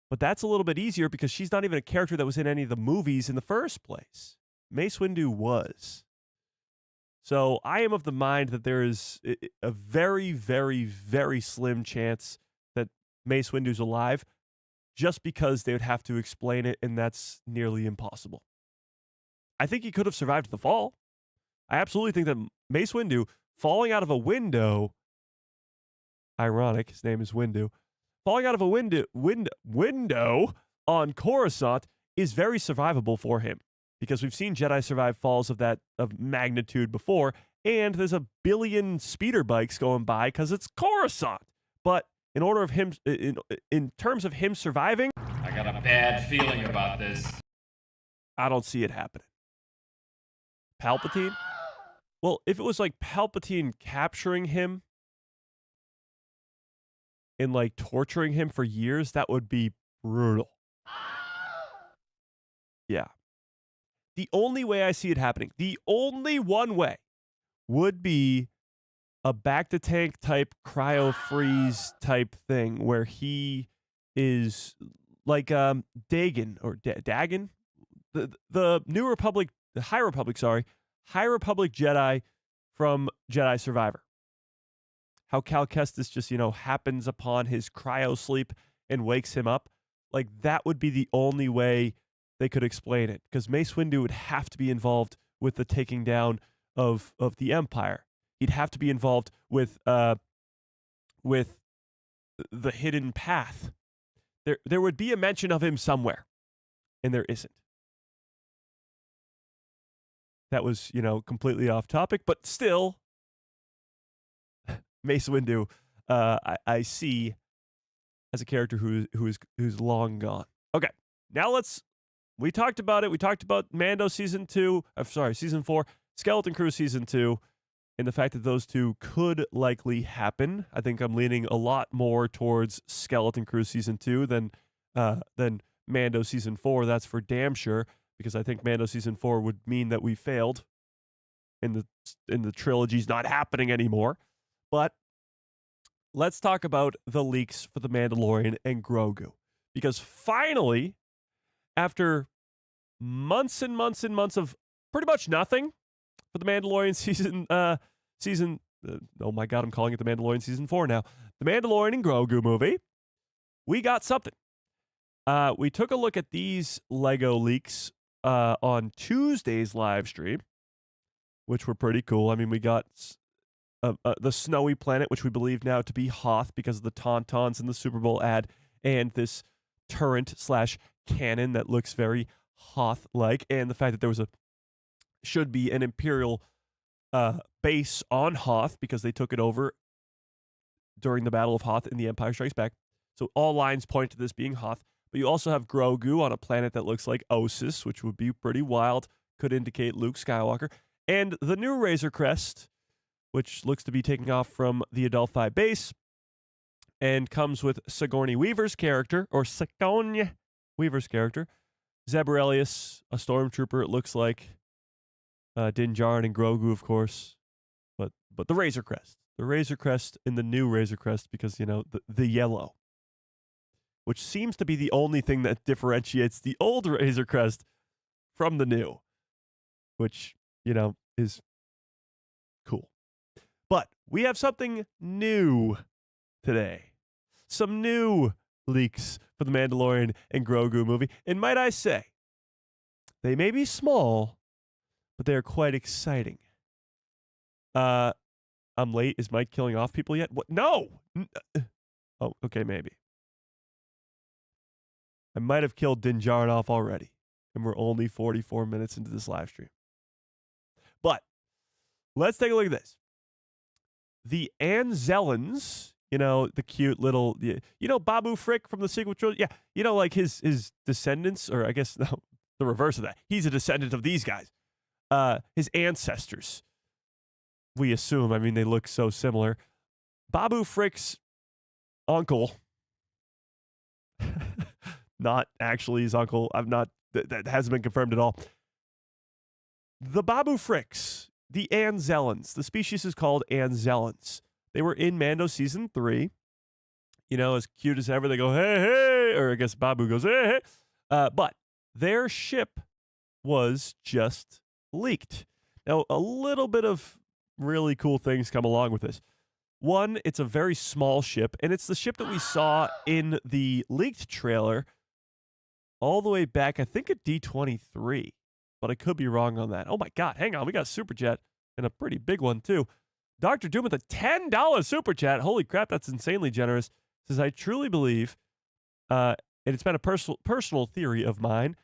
But that's a little bit easier because she's not even a character that was in any of the movies in the first place. Mace Windu was. So I am of the mind that there is a very, very, very slim chance that Mace Windu's alive just because they would have to explain it, and that's nearly impossible. I think he could have survived the fall. I absolutely think that Mace Windu falling out of a window, ironic, his name is Windu, falling out of a window on Coruscant is very survivable for him because we've seen Jedi survive falls of magnitude before, and there's a billion speeder bikes going by because it's Coruscant. But in order of him, in terms of him surviving,
I got a bad feeling about this.
I don't see it happening. Palpatine? Well, if it was like Palpatine capturing him and like torturing him for years, that would be brutal. Yeah. The only way I see it happening, the only one way, would be a back-to-tank type cryo freeze type thing where he is like Dagon or Dagon, the New Republic, the High Republic Jedi from Jedi Survivor. How Cal Kestis just, happens upon his cryo sleep and wakes him up. Like, that would be the only way they could explain it. Because Mace Windu would have to be involved with the taking down of the Empire. He'd have to be involved with the hidden path. There would be a mention of him somewhere. And there isn't. That was, completely off topic, but still, Mace Windu, I see as a character who's long gone. Okay, now we talked about it. We talked about Mando season 4, Skeleton Crew season 2, and the fact that those two could likely happen. I think I'm leaning a lot more towards Skeleton Crew season 2 than Mando season 4. That's for damn sure. Because I think Mando season 4 would mean that we failed in the trilogy's not happening anymore. But let's talk about the leaks for The Mandalorian and Grogu. Because finally, after months and months and months of pretty much nothing for The Mandalorian oh my God, I'm calling it The Mandalorian season 4 now. The Mandalorian and Grogu movie, we got something. We took a look at these Lego leaks on Tuesday's live stream, which were pretty cool. I mean, we got the snowy planet, which we believe now to be Hoth because of the Tauntauns in the Super Bowl ad, and this turret/cannon that looks very Hoth-like, and the fact that there should be an Imperial base on Hoth because they took it over during the Battle of Hoth in The Empire Strikes Back. So all lines point to this being Hoth. But you also have Grogu on a planet that looks like Ossus, which would be pretty wild, could indicate Luke Skywalker. And the new Razor Crest, which looks to be taking off from the Adelphi base and comes with Sigourney Weaver's character, Zeb Orrelios, a stormtrooper, it looks like. Din Djarin and Grogu, of course. But the Razor Crest. The Razor Crest in the new Razor Crest because, the yellow. Which seems to be the only thing that differentiates the old Razor Crest from the new. Which, is cool. But we have something new today. Some new leaks for the Mandalorian and Grogu movie. And might I say, they may be small, but they are quite exciting. I'm late. Is Mike killing off people yet? What? No! Oh, okay, maybe. I might have killed Din Djarin off already, and we're only 44 minutes into this live stream. But let's take a look at this. The Anzelans, the cute little, Babu Frick from the sequel trilogy. Yeah, like his descendants, or I guess no, the reverse of that. He's a descendant of these guys. His ancestors, we assume. I mean, they look so similar. Babu Frick's uncle. Not actually his uncle. That hasn't been confirmed at all. The Babu Fricks, the Anzelans. The species is called Anzelans. They were in Mando season 3. As cute as ever. They go, hey, hey, or I guess Babu goes, hey, hey. But their ship was just leaked. Now, a little bit of really cool things come along with this. One, it's a very small ship, and it's the ship that we saw in the leaked trailer all the way back, I think, at D23. But I could be wrong on that. Oh my God, hang on. We got a super chat, and a pretty big one, too. Dr. Doom with a $10 super chat. Holy crap, that's insanely generous. Says, I truly believe, and it's been a personal theory of mine,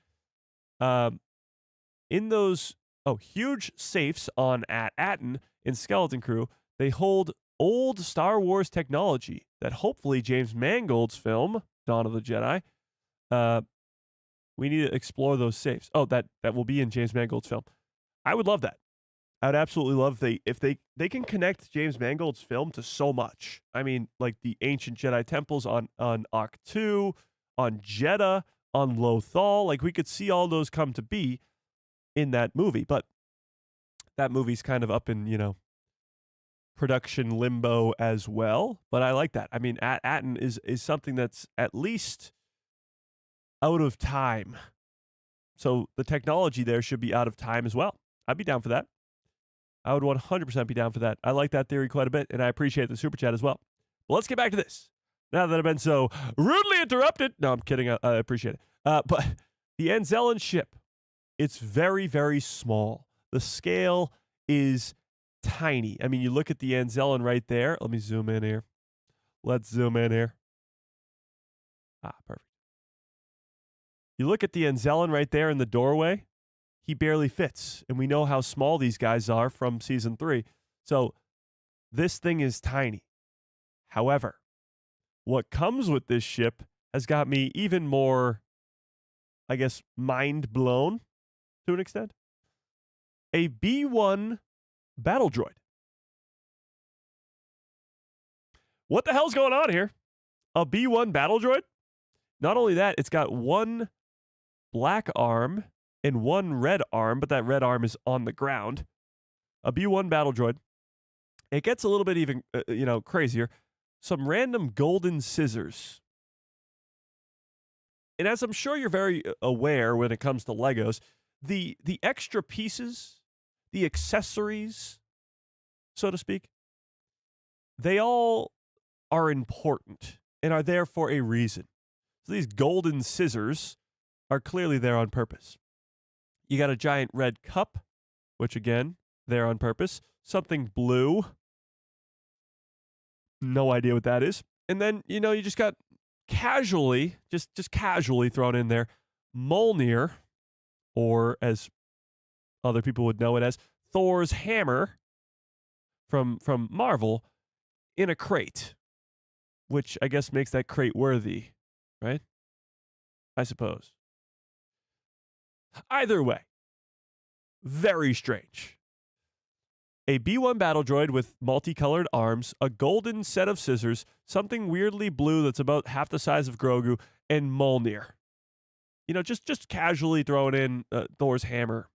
in those huge safes on Atten in Skeleton Crew, they hold old Star Wars technology that hopefully James Mangold's film, Dawn of the Jedi, we need to explore those safes. Oh, that will be in James Mangold's film. I would love that. I would absolutely love if they can connect James Mangold's film to so much. I mean, like the ancient Jedi temples on Ahch-To, on Jeddah, on Lothal. Like we could see all those come to be in that movie. But that movie's kind of up in, production limbo as well. But I like that. I mean, Atten is something that's at least out of time. So the technology there should be out of time as well. I'd be down for that. I would 100% be down for that. I like that theory quite a bit, and I appreciate the super chat as well. But let's get back to this. Now that I've been so rudely interrupted. No, I'm kidding. I appreciate it. But the Anzelan ship, it's very, very small. The scale is tiny. I mean, you look at the Anzelan right there. Let me zoom in here. Let's zoom in here. Perfect. You look at the Anzelan right there in the doorway. He barely fits. And we know how small these guys are from season 3. So this thing is tiny. However, what comes with this ship has got me even more, I guess, mind blown to an extent. A B-1 battle droid. What the hell's going on here? A B-1 battle droid? Not only that, it's got one black arm and one red arm, but that red arm is on the ground. A B-1 battle droid. It gets a little bit even, crazier. Some random golden scissors. And as I'm sure you're very aware when it comes to Legos, the extra pieces, the accessories, so to speak, they all are important and are there for a reason. So these golden scissors are clearly there on purpose. You got a giant red cup, which again, there on purpose. Something blue. No idea what that is. And then, you just got casually, just casually thrown in there, Mjolnir, or as other people would know it as, Thor's hammer from Marvel in a crate, which I guess makes that crate worthy, right? I suppose. Either way, very strange. A B-1 battle droid with multicolored arms, a golden set of scissors, something weirdly blue that's about half the size of Grogu, and Mjolnir. Just casually throwing in Thor's hammer,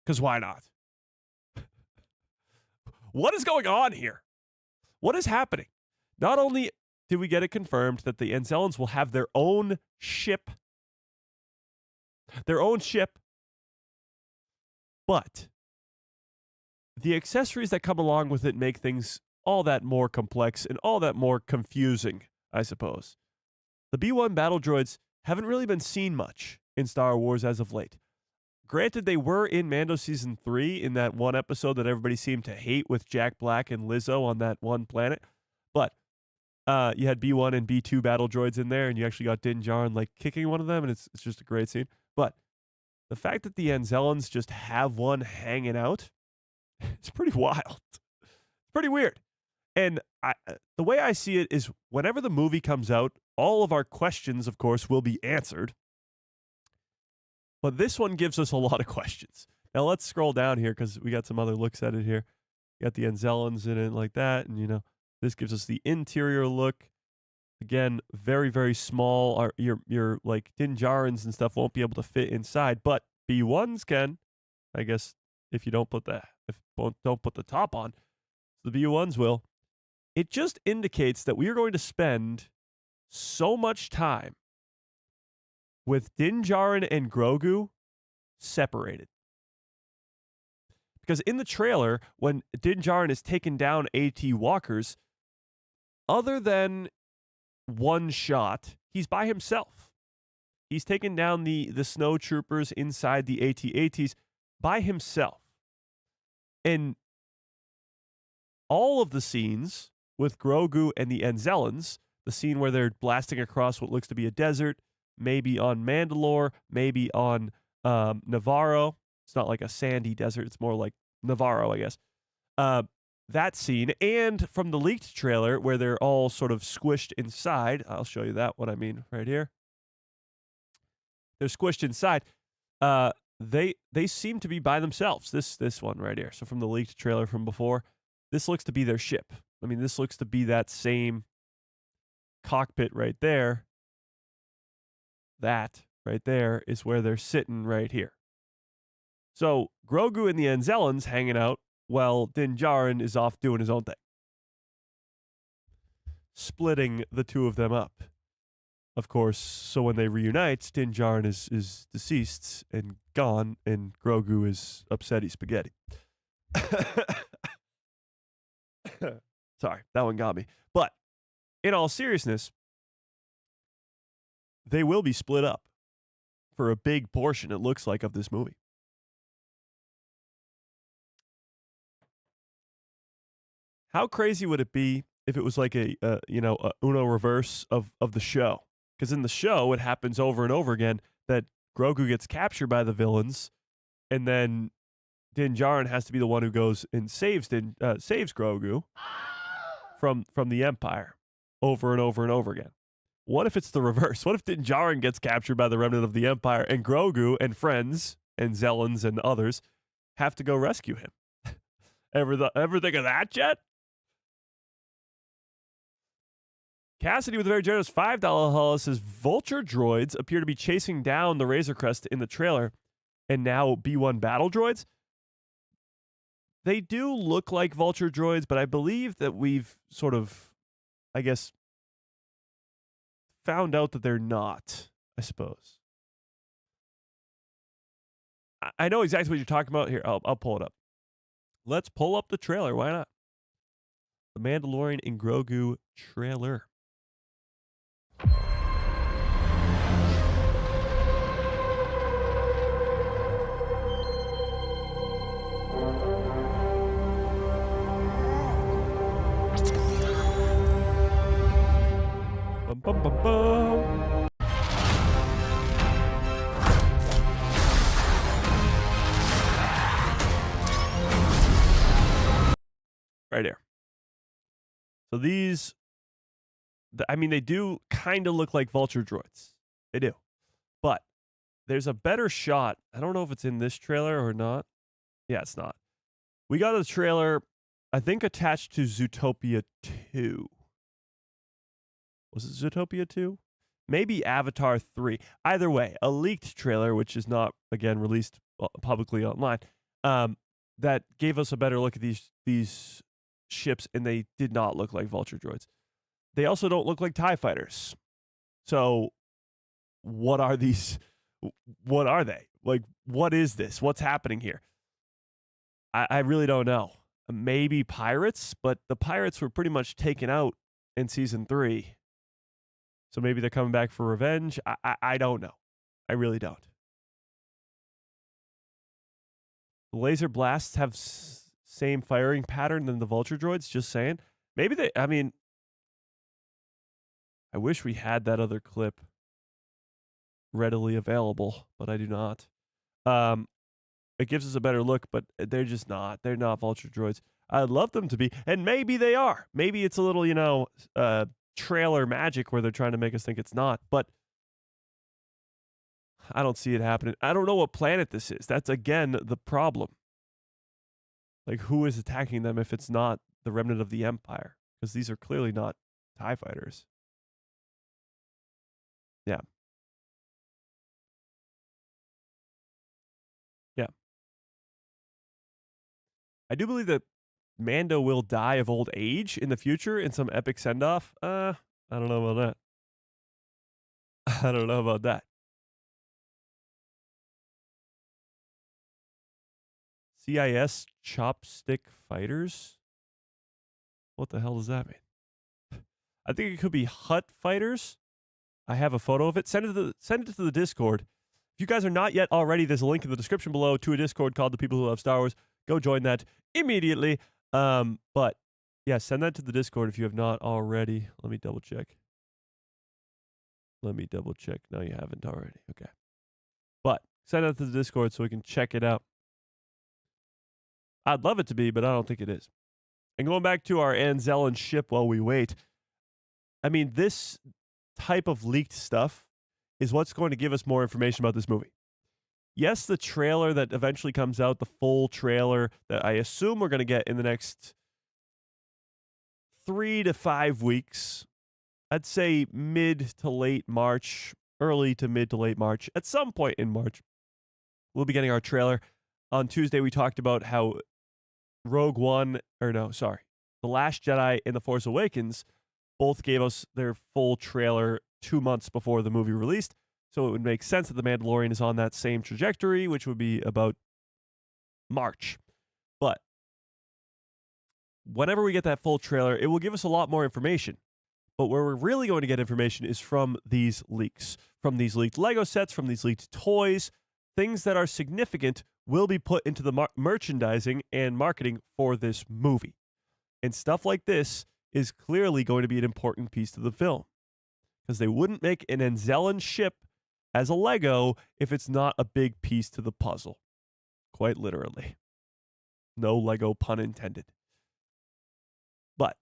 because why not? What is going on here? What is happening? Not only did we get it confirmed that the Anzelans will have their own ship, but the accessories that come along with it make things all that more complex and all that more confusing, I suppose. The B-1 battle droids haven't really been seen much in Star Wars as of late. Granted, they were in Mando Season 3 in that one episode that everybody seemed to hate with Jack Black and Lizzo on that one planet. But you had B-1 and B-2 battle droids in there, and you actually got Din Djarin kicking one of them, and it's just a great scene. But the fact that the Anzelans just have one hanging out, it's pretty wild. It's pretty weird. And the way I see it is whenever the movie comes out, all of our questions, of course, will be answered. But this one gives us a lot of questions. Now let's scroll down here because we got some other looks at it here. You got the Anzelans in it like that. And, this gives us the interior look. Again, very, very small. Your Din Djarins and stuff won't be able to fit inside, but B-1s can, I guess, if you don't put the top on. The B-1s will. It just indicates that we are going to spend so much time with Din Djarin and Grogu separated. Because in the trailer, when Din Djarin is taking down AT walkers, other than one shot, he's by himself. He's taking down the snow troopers inside the AT-ATs by himself. And all of the scenes with Grogu and the Anzelans, the scene where they're blasting across what looks to be a desert, maybe on Mandalore, maybe on Navarro. It's not like a sandy desert. It's more like Navarro, I guess. That scene, and from the leaked trailer where they're all sort of squished inside. I'll show you that one I mean right here. They're squished inside. They seem to be by themselves. This one right here. So from the leaked trailer from before, this looks to be their ship. I mean, this looks to be that same cockpit right there. That right there is where they're sitting right here. So Grogu and the Anzelans hanging out while Din Djarin is off doing his own thing. Splitting the two of them up. Of course, so when they reunite, Din Djarin is deceased and gone, and Grogu is upsetty spaghetti. Sorry, that one got me. But in all seriousness, they will be split up for a big portion, it looks like, of this movie. How crazy would it be if it was like a Uno reverse of the show? Because in the show, it happens over and over again that Grogu gets captured by the villains, and then Din Djarin has to be the one who goes and saves Grogu from the Empire over and over and over again. What if it's the reverse? What if Din Djarin gets captured by the remnant of the Empire, and Grogu and friends and Zelans and others have to go rescue him? Ever think of that yet? Cassidy with a very generous $5 haul says vulture droids appear to be chasing down the Razor Crest in the trailer, and now B-1 battle droids. They do look like vulture droids, but I believe that we've sort of, I guess, found out that they're not, I suppose. I know exactly what you're talking about. Here, I'll pull it up. Let's pull up the trailer. Why not? The Mandalorian and Grogu trailer. Bum, bum, bum, bum. Right here. So these, I mean, they do kind of look like vulture droids. They do. But there's a better shot. I don't know if it's in this trailer or not. Yeah, it's not. We got a trailer, I think, attached to Zootopia 2. Was it Zootopia 2? Maybe Avatar 3. Either way, a leaked trailer, which is not, again, released publicly online, that gave us a better look at these ships, and they did not look like vulture droids. They also don't look like TIE fighters. So what are these? What are they? Like, what is this? What's happening here? I really don't know. Maybe pirates, but the pirates were pretty much taken out in season 3. So maybe they're coming back for revenge. I don't know. I really don't. The laser blasts have same firing pattern than the vulture droids, just saying. Maybe they, I mean, I wish we had that other clip readily available, but I do not. It gives us a better look, but they're just not. They're not vulture droids. I'd love them to be, and maybe they are. Maybe it's a little, trailer magic where they're trying to make us think it's not, but I don't see it happening. I don't know what planet this is. That's, again, the problem. Like, who is attacking them if it's not the remnant of the Empire? Because these are clearly not TIE fighters. Yeah. Yeah. I do believe that Mando will die of old age in the future in some epic send-off. I don't know about that. I don't know about that. CIS chopstick fighters? What the hell does that mean? I think it could be Hut fighters. I have a photo of it. Send it to the Discord. If you guys are not yet already, there's a link in the description below to a Discord called The People Who Love Star Wars. Go join that immediately. But yeah, send that to the Discord if you have not already. Let me double check. No, you haven't already. Okay. But send it to the Discord so we can check it out. I'd love it to be, but I don't think it is. And going back to our Anzelan ship while we wait, I mean, this type of leaked stuff is what's going to give us more information about this movie. Yes, the trailer that eventually comes out, the full trailer that I assume we're going to get in the next 3 to 5 weeks. I'd say mid to late March, early to mid to late March. At some point in March, we'll be getting our trailer. On Tuesday, we talked about how The Last Jedi and The Force Awakens both gave us their full trailer 2 months before the movie released. So it would make sense that The Mandalorian is on that same trajectory, which would be about March. But whenever we get that full trailer, it will give us a lot more information. But where we're really going to get information is from these leaks, from these leaked Lego sets, from these leaked toys. Things that are significant will be put into the merchandising and marketing for this movie. And stuff like this is clearly going to be an important piece to the film, because they wouldn't make an Anzelan ship as a Lego if it's not a big piece to the puzzle. Quite literally. No Lego pun intended. But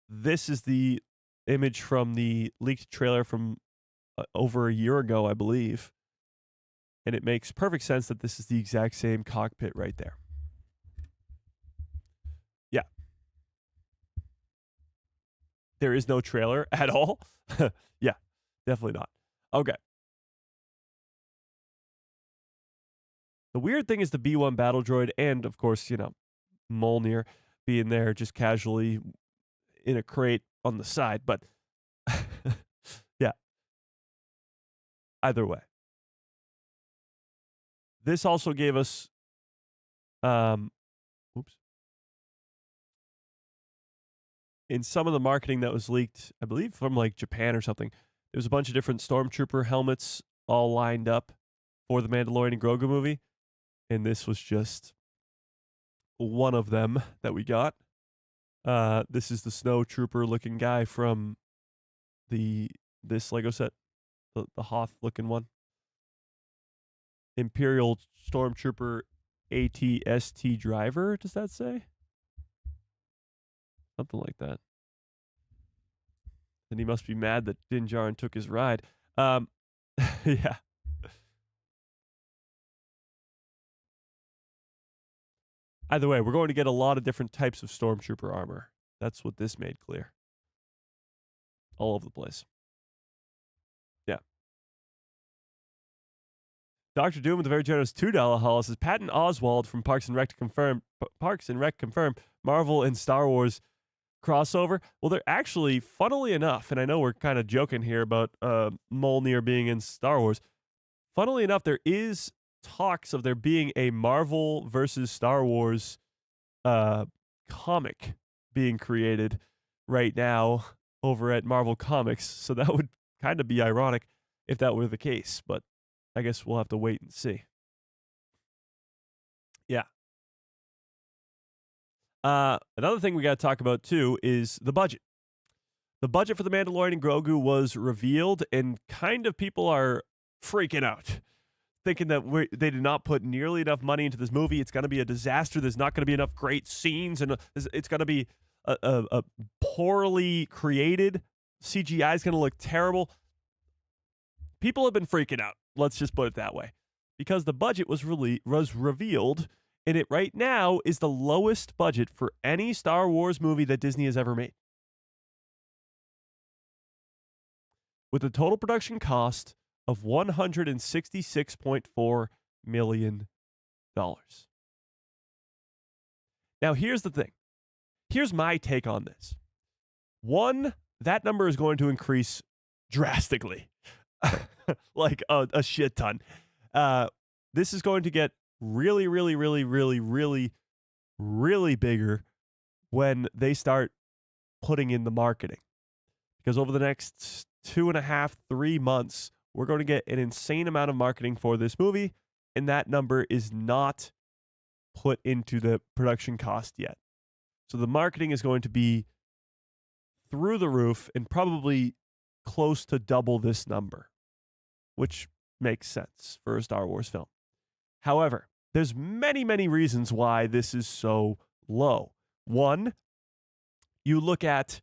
this is the image from the leaked trailer from over a year ago, I believe. And it makes perfect sense that this is the exact same cockpit right there. Yeah. There is no trailer at all. Yeah, definitely not. Okay. The weird thing is the B-1 battle droid and, of course, Mjolnir being there just casually in a crate on the side. But, yeah. Either way. This also gave us, in some of the marketing that was leaked, I believe from like Japan or something, there was a bunch of different Stormtrooper helmets all lined up for the Mandalorian and Grogu movie. And this was just one of them that we got. This is the Snowtrooper looking guy from this Lego set, the Hoth looking one. Imperial Stormtrooper ATST driver, does that say? Something like that. And he must be mad that Din Djarin took his ride. Yeah. Either way, we're going to get a lot of different types of Stormtrooper armor. That's what this made clear. All over the place. Yeah. Dr. Doom with a very generous $2 haul says Patton Oswalt from Parks and Rec confirm Marvel and Star Wars crossover. Well, they're actually, funnily enough, and I know we're kind of joking here about Mjolnir being in Star Wars. Funnily enough, there is talks of there being a Marvel versus Star Wars comic being created right now over at Marvel Comics. So that would kind of be ironic if that were the case, but I guess we'll have to wait and see. Yeah. Another thing we got to talk about too is the budget. The budget for The Mandalorian and Grogu was revealed, and kind of people are freaking out, thinking that they did not put nearly enough money into this movie. It's going to be a disaster. There's not going to be enough great scenes, and it's going to be a poorly created. CGI is going to look terrible. People have been freaking out. Let's just put it that way, because the budget was revealed, and it right now is the lowest budget for any Star Wars movie that Disney has ever made, with a total production cost of $166.4 million. Now, here's the thing. Here's my take on this. One, that number is going to increase drastically, like a shit ton. This is going to get really, really, really, really, really, really bigger when they start putting in the marketing. Because over the next 2.5, 3 months, we're going to get an insane amount of marketing for this movie, and that number is not put into the production cost yet. So the marketing is going to be through the roof and probably close to double this number, which makes sense for a Star Wars film. However, there's many, many reasons why this is so low. One, you look at,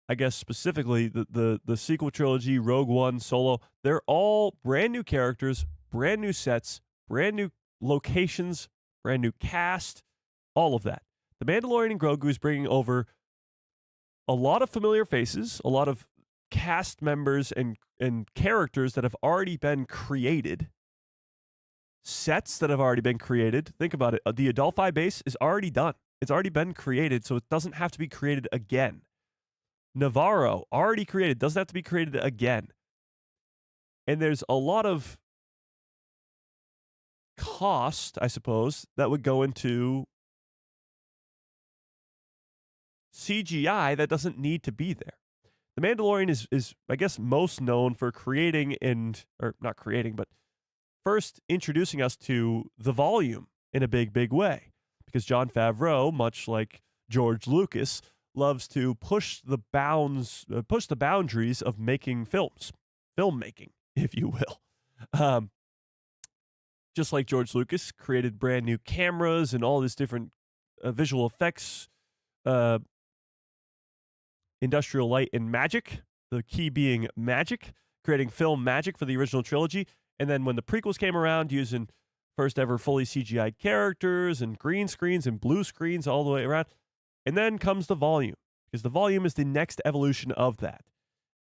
I guess specifically the sequel trilogy, Rogue One, Solo, they're all brand new characters, brand new sets, brand new locations, brand new cast, all of that. The Mandalorian and Grogu is bringing over a lot of familiar faces, a lot of cast members and characters that have already been created, sets that have already been created. Think about it. The Adolphi base is already done. It's already been created, so it doesn't have to be created again. Navarro, already created, doesn't have to be created again. And there's a lot of cost, I suppose, that would go into CGI that doesn't need to be there. The Mandalorian is I guess, most known for creating or not creating, but first introducing us to the volume in a big, big way. Because Jon Favreau, much like George Lucas, loves to push the boundaries of making filmmaking, if you will. Just like George Lucas created brand new cameras and all this different visual effects, industrial light and magic, the key being magic, creating film magic for the original trilogy. And then when the prequels came around, using first ever fully CGI characters and green screens and blue screens all the way around. And then comes the volume, because the volume is the next evolution of that.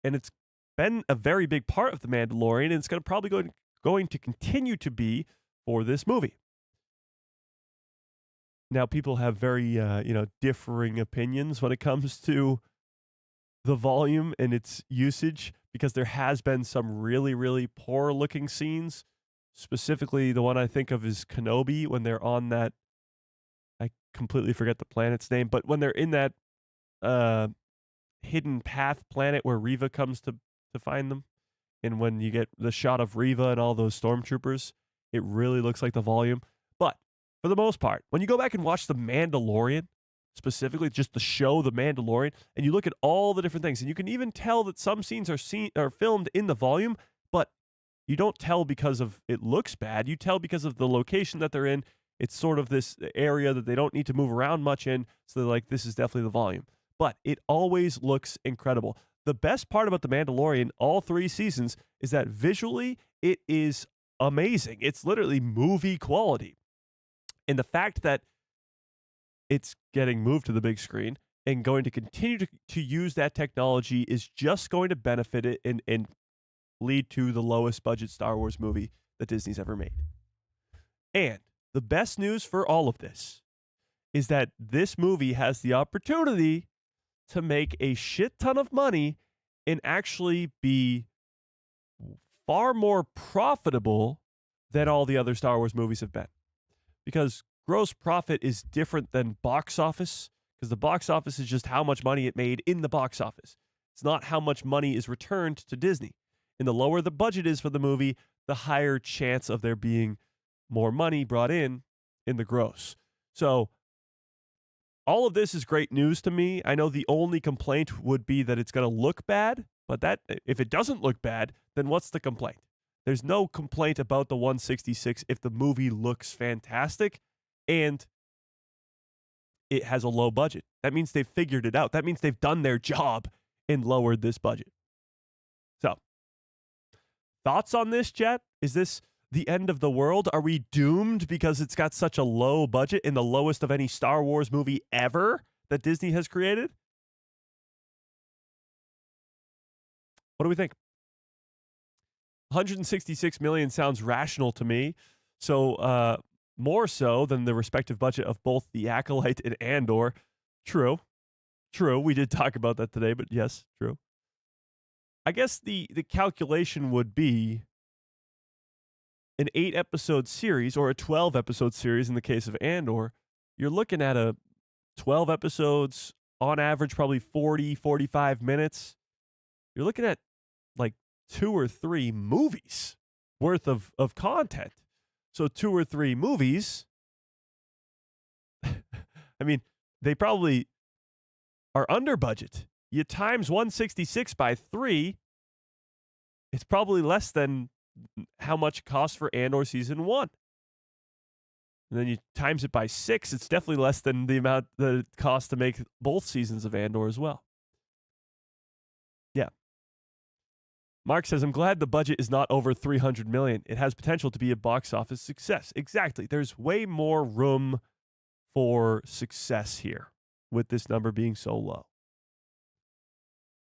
And it's been a very big part of The Mandalorian, and it's probably going to continue to be for this movie. Now, people have very differing opinions when it comes to the volume and its usage, because there has been some really, really poor looking scenes. Specifically, the one I think of is Kenobi, when they're on that, I completely forget the planet's name, but when they're in that hidden path planet where Reva comes to find them, and when you get the shot of Reva and all those stormtroopers, it really looks like the volume. But for the most part, when you go back and watch The Mandalorian, specifically just the show The Mandalorian, and you look at all the different things, and you can even tell that some scenes are filmed in the volume, but you don't tell because of it looks bad. You tell because of the location that they're in. It's sort of this area that they don't need to move around much in, so they're like, this is definitely the volume. But it always looks incredible. The best part about The Mandalorian, all 3 seasons, is that visually it is amazing. It's literally movie quality. And the fact that it's getting moved to the big screen and going to continue to use that technology is just going to benefit it and lead to the lowest budget Star Wars movie that Disney's ever made. And the best news for all of this is that this movie has the opportunity to make a shit ton of money and actually be far more profitable than all the other Star Wars movies have been. Because gross profit is different than box office, because the box office is just how much money it made in the box office. It's not how much money is returned to Disney. And the lower the budget is for the movie, the higher chance of there being more money brought in the gross. So all of this is great news to me. I know the only complaint would be that it's going to look bad, but that if it doesn't look bad, then what's the complaint? There's no complaint about the 166 if the movie looks fantastic and it has a low budget. That means they've figured it out. That means they've done their job and lowered this budget. So, thoughts on this, Jet? Is this the end of the world? Are we doomed because it's got such a low budget and the lowest of any Star Wars movie ever that Disney has created? What do we think? 166 million sounds rational to me. So, more so than the respective budget of both The Acolyte and Andor. True. We did talk about that today, but yes, true. I guess the calculation would be an 8-episode series or a 12-episode series in the case of Andor, you're looking at a 12 episodes on average, probably 40, 45 minutes. You're looking at like 2 or 3 movies worth of content. So 2 or 3 movies, I mean, they probably are under budget. You times 166 by 3, it's probably less than how much it costs for Andor season 1. And then you times it by 6, it's definitely less than the amount that it costs to make both seasons of Andor as well. Yeah. Mark says, I'm glad the budget is not over $300 million. It has potential to be a box office success. Exactly. There's way more room for success here with this number being so low.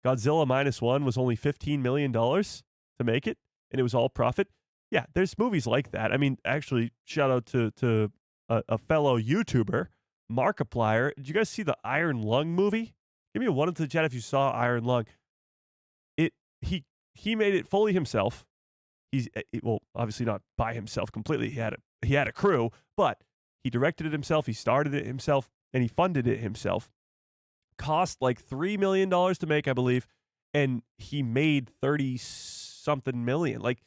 Godzilla -1 was only $15 million to make it, and it was all profit. Yeah, there's movies like that. I mean, actually, shout out to a fellow YouTuber, Markiplier. Did you guys see the Iron Lung movie? Give me a 1 into the chat if you saw Iron Lung. He made it fully himself. Well, obviously not by himself completely. He had a crew, but he directed it himself. He started it himself, and he funded it himself. Cost like $3 million to make, I believe, and he made 30-something million. Like,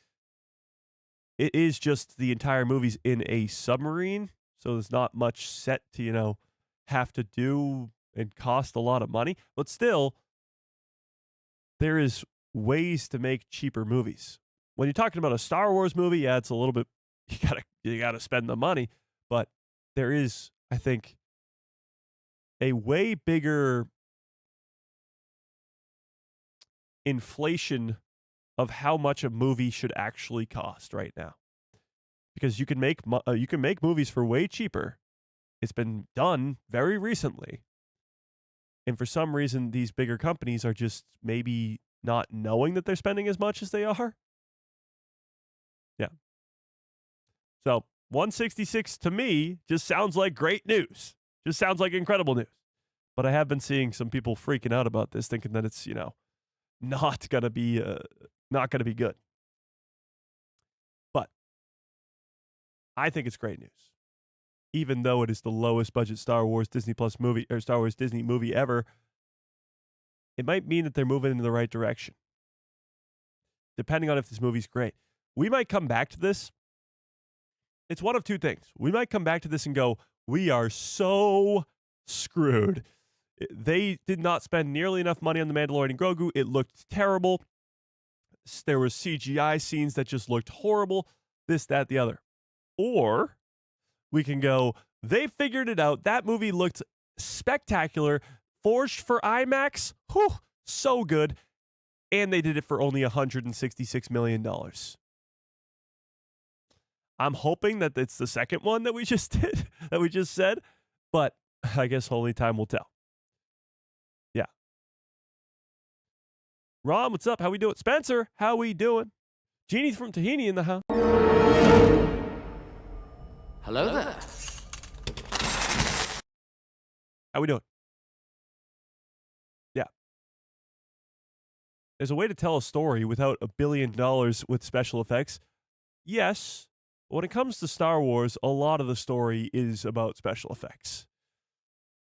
it is just the entire movie's in a submarine, so there's not much set to, have to do and cost a lot of money. But still, there is ways to make cheaper movies. When you're talking about a Star Wars movie, yeah, it's a little bit, you gotta spend the money, but there is, I think, a way bigger inflation of how much a movie should actually cost right now, because you can make movies for way cheaper. It's been done very recently, and for some reason, these bigger companies are just maybe not knowing that they're spending as much as they are. Yeah. So 166 to me just sounds like great news. Just sounds like incredible news. But I have been seeing some people freaking out about this, thinking that it's, not gonna be good. But I think it's great news. Even though it is the lowest budget Star Wars Disney Plus movie or Star Wars Disney movie ever, it might mean that they're moving in the right direction. Depending on if this movie's great. We might come back to this. It's one of two things. We might come back to this and go, we are so screwed. They did not spend nearly enough money on The Mandalorian and Grogu. It looked terrible. There was CGI scenes that just looked horrible. This, that, the other. Or we can go, they figured it out. That movie looked spectacular. Forged for IMAX. Whew, so good. And they did it for only $166 million. I'm hoping that it's the second one that we just did, that we just said. But I guess only time will tell. Yeah. Ron, what's up? How we doing? Spencer, how we doing? Jeannie from Tahini in the house.
Hello there.
How we doing? Yeah. There's a way to tell a story without $1 billion with special effects. Yes. When it comes to Star Wars, a lot of the story is about special effects.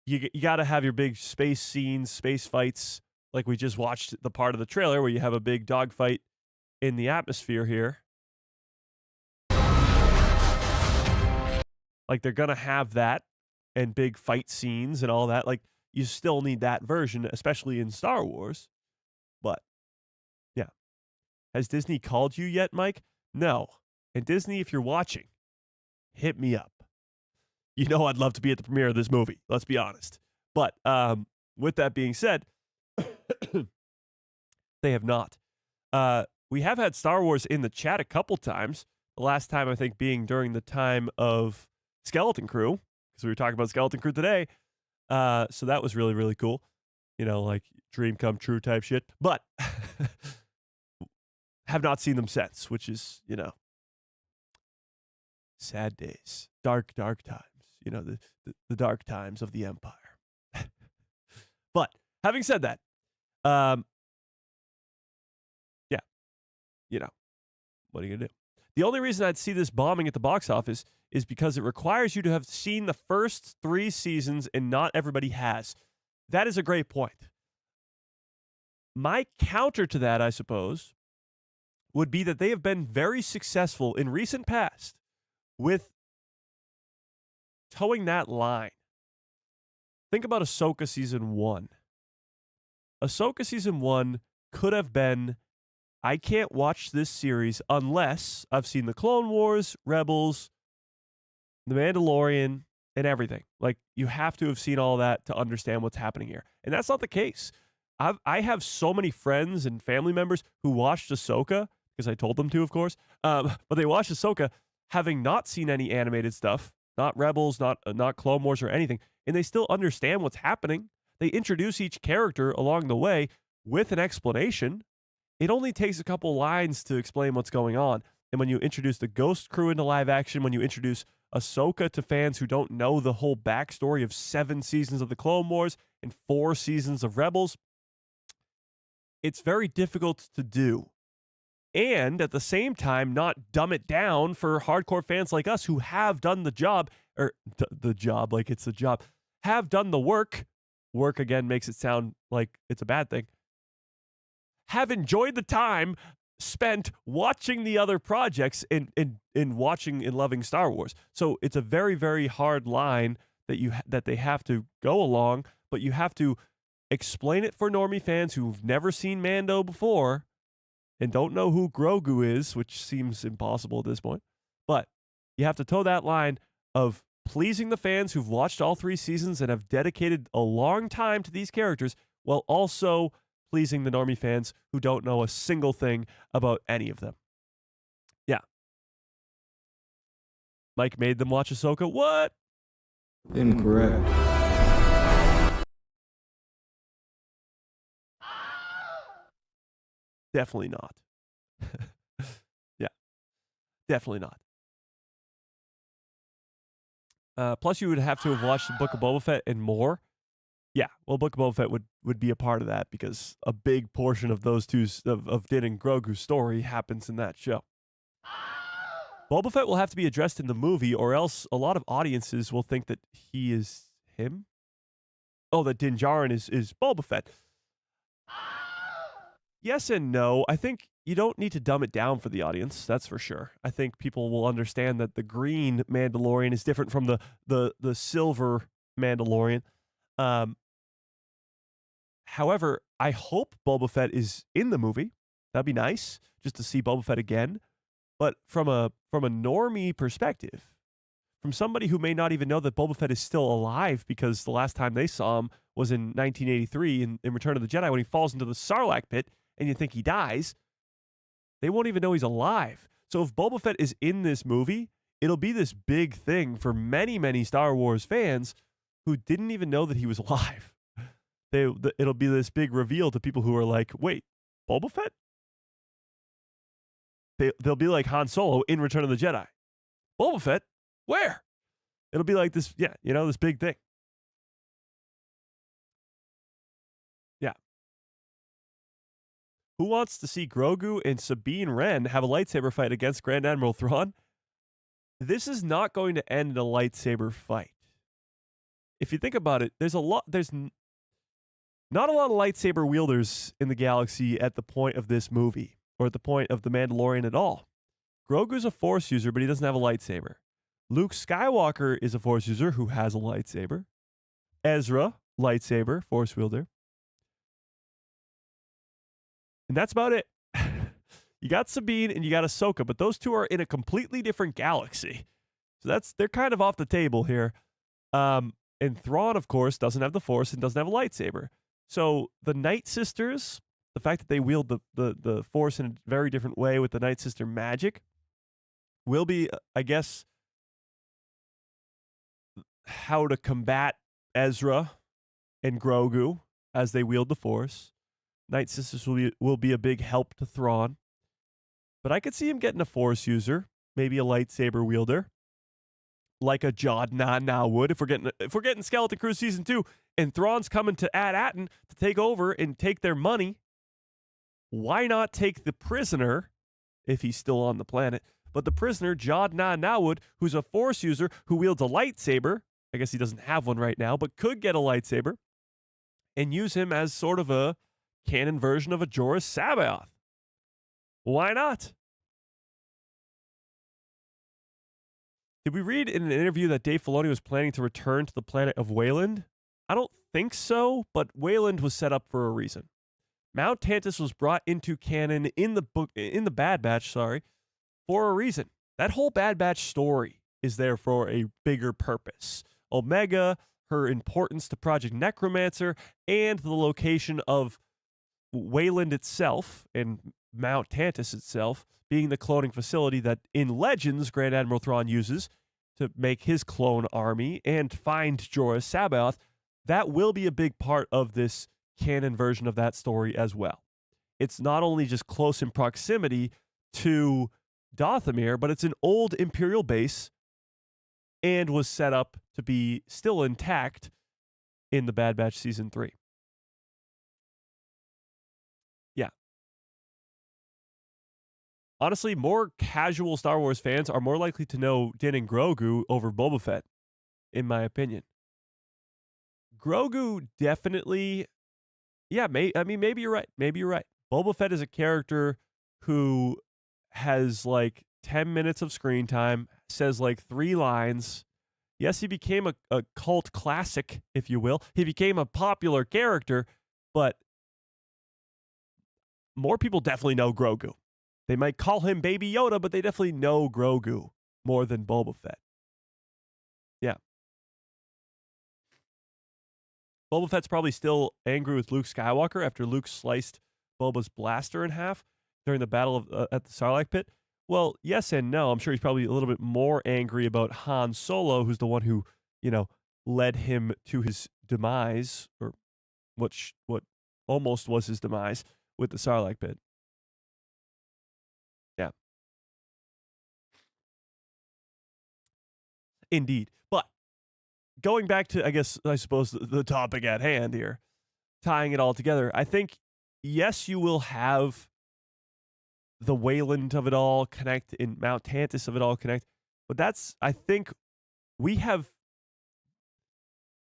You got to have your big space scenes, space fights, like we just watched the part of the trailer where you have a big dogfight in the atmosphere here. Like, they're going to have that and big fight scenes and all that. Like, you still need that version, especially in Star Wars. But, yeah. Has Disney called you yet, Mike? No. And Disney, if you're watching, hit me up. You know I'd love to be at the premiere of this movie. Let's be honest. But with that being said, they have not. We have had Star Wars in the chat a couple times. The last time, I think, being during the time of Skeleton Crew, because we were talking about Skeleton Crew today. So that was really, really cool. Like dream come true type shit. But have not seen them since, which is, sad days. Dark, dark times. The dark times of the Empire. But having said that, yeah, what are you going to do? The only reason I'd see this bombing at the box office is because it requires you to have seen the first 3 seasons, and not everybody has. That is a great point. My counter to that, I suppose, would be that they have been very successful in recent past with towing that line. Think about Ahsoka Season 1. Ahsoka Season 1 could have been, I can't watch this series unless I've seen the Clone Wars, Rebels, The Mandalorian, and everything. Like, you have to have seen all that to understand what's happening here. And that's not the case. I have so many friends and family members who watched Ahsoka, because I told them to, of course, but they watched Ahsoka having not seen any animated stuff, not Rebels, not Clone Wars or anything, and they still understand what's happening. They introduce each character along the way with an explanation. It only takes a couple lines to explain what's going on. And when you introduce the Ghost crew into live action, when you introduce Ahsoka to fans who don't know the whole backstory of 7 seasons of the Clone Wars and 4 seasons of Rebels, it's very difficult to do. And at the same time, not dumb it down for hardcore fans like us who have done the job, or the job like it's a job, have done the work. Work, again, makes it sound like it's a bad thing. Have enjoyed the time spent watching the other projects and watching and loving Star Wars. So it's a very, very hard line that they have to go along, but you have to explain it for normie fans who've never seen Mando before and don't know who Grogu is, which seems impossible at this point. But you have to toe that line of pleasing the fans who've watched all 3 seasons and have dedicated a long time to these characters, while also pleasing the normie fans who don't know a single thing about any of them. Yeah. Mike made them watch Ahsoka. What?
Incorrect.
Definitely not. Yeah. Definitely not. Plus, you would have to have watched the Book of Boba Fett and more. Yeah, well, Book of Boba Fett would be a part of that because a big portion of those two, of Din and Grogu's story happens in that show. Boba Fett will have to be addressed in the movie, or else a lot of audiences will think that he is him. Oh, that Din Djarin is Boba Fett. Yes and no. I think you don't need to dumb it down for the audience, that's for sure. I think people will understand that the green Mandalorian is different from the silver Mandalorian. However, I hope Boba Fett is in the movie. That'd be nice, just to see Boba Fett again. But from a normie perspective, from somebody who may not even know that Boba Fett is still alive because the last time they saw him was in 1983 in Return of the Jedi when he falls into the Sarlacc pit and you think he dies, they won't even know he's alive. So if Boba Fett is in this movie, it'll be this big thing for many, many Star Wars fans who didn't even know that he was alive. It'll be this big reveal to people who are like, wait, Boba Fett? They'll be like Han Solo in Return of the Jedi. Boba Fett? Where? It'll be like this, yeah, this big thing. Yeah. Who wants to see Grogu and Sabine Wren have a lightsaber fight against Grand Admiral Thrawn? This is not going to end in a lightsaber fight. If you think about it, there's not a lot of lightsaber wielders in the galaxy at the point of this movie, or at the point of The Mandalorian at all. Grogu's a Force user, but he doesn't have a lightsaber. Luke Skywalker is a Force user who has a lightsaber. Ezra, lightsaber, Force wielder. And that's about it. You got Sabine and you got Ahsoka, but those two are in a completely different galaxy. So they're kind of off the table here. And Thrawn, of course, doesn't have the Force and doesn't have a lightsaber. So the Night Sisters, the fact that they wield the Force in a very different way with the Night Sister magic, will be, I guess, how to combat Ezra and Grogu as they wield the Force. Night Sisters will be a big help to Thrawn. But I could see him getting a Force user, maybe a lightsaber wielder, like a Jod Nah would. If we're getting Skeleton Crew Season 2 and Thrawn's coming to Atten to take over and take their money, why not take the prisoner, if he's still on the planet, but the prisoner, Jod Na Nawud, who's a Force user who wields a lightsaber. I guess he doesn't have one right now, but could get a lightsaber, and use him as sort of a canon version of a Jorah Sabaoth. Why not? Did we read in an interview that Dave Filoni was planning to return to the planet of Wayland? I don't think so, but Wayland was set up for a reason. Mount Tantus was brought into canon in the Bad Batch, for a reason. That whole Bad Batch story is there for a bigger purpose. Omega, her importance to Project Necromancer, and the location of Wayland itself and Mount Tantus itself being the cloning facility that in Legends Grand Admiral Thrawn uses to make his clone army and find Jorah Sabaoth. That will be a big part of this canon version of that story as well. It's not only just close in proximity to Dathomir, but it's an old Imperial base and was set up to be still intact in the Bad Batch Season 3. Yeah. Honestly, more casual Star Wars fans are more likely to know Din and Grogu over Boba Fett, in my opinion. Grogu definitely, maybe you're right. Maybe you're right. Boba Fett is a character who has like 10 minutes of screen time, says like 3 lines. Yes, he became a cult classic, if you will. He became a popular character, but more people definitely know Grogu. They might call him Baby Yoda, but they definitely know Grogu more than Boba Fett. Yeah. Boba Fett's probably still angry with Luke Skywalker after Luke sliced Boba's blaster in half during the battle at the Sarlacc pit. Well, yes and no. I'm sure he's probably a little bit more angry about Han Solo, who's the one who, led him to his demise, or what almost was his demise with the Sarlacc pit. Yeah. Indeed. But going back to, I suppose, the topic at hand here, tying it all together, I think, yes, you will have the Wayland of it all connect, in Mount Tantus of it all connect, but I think we have,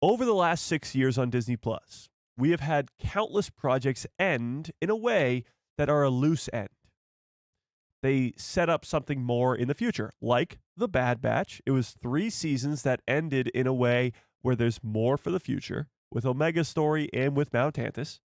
over the last 6 years on Disney Plus, we have had countless projects end in a way that are a loose end. They set up something more in the future, like The Bad Batch. It was 3 seasons that ended in a way where there's more for the future, with Omega's story and with Mount Tantus.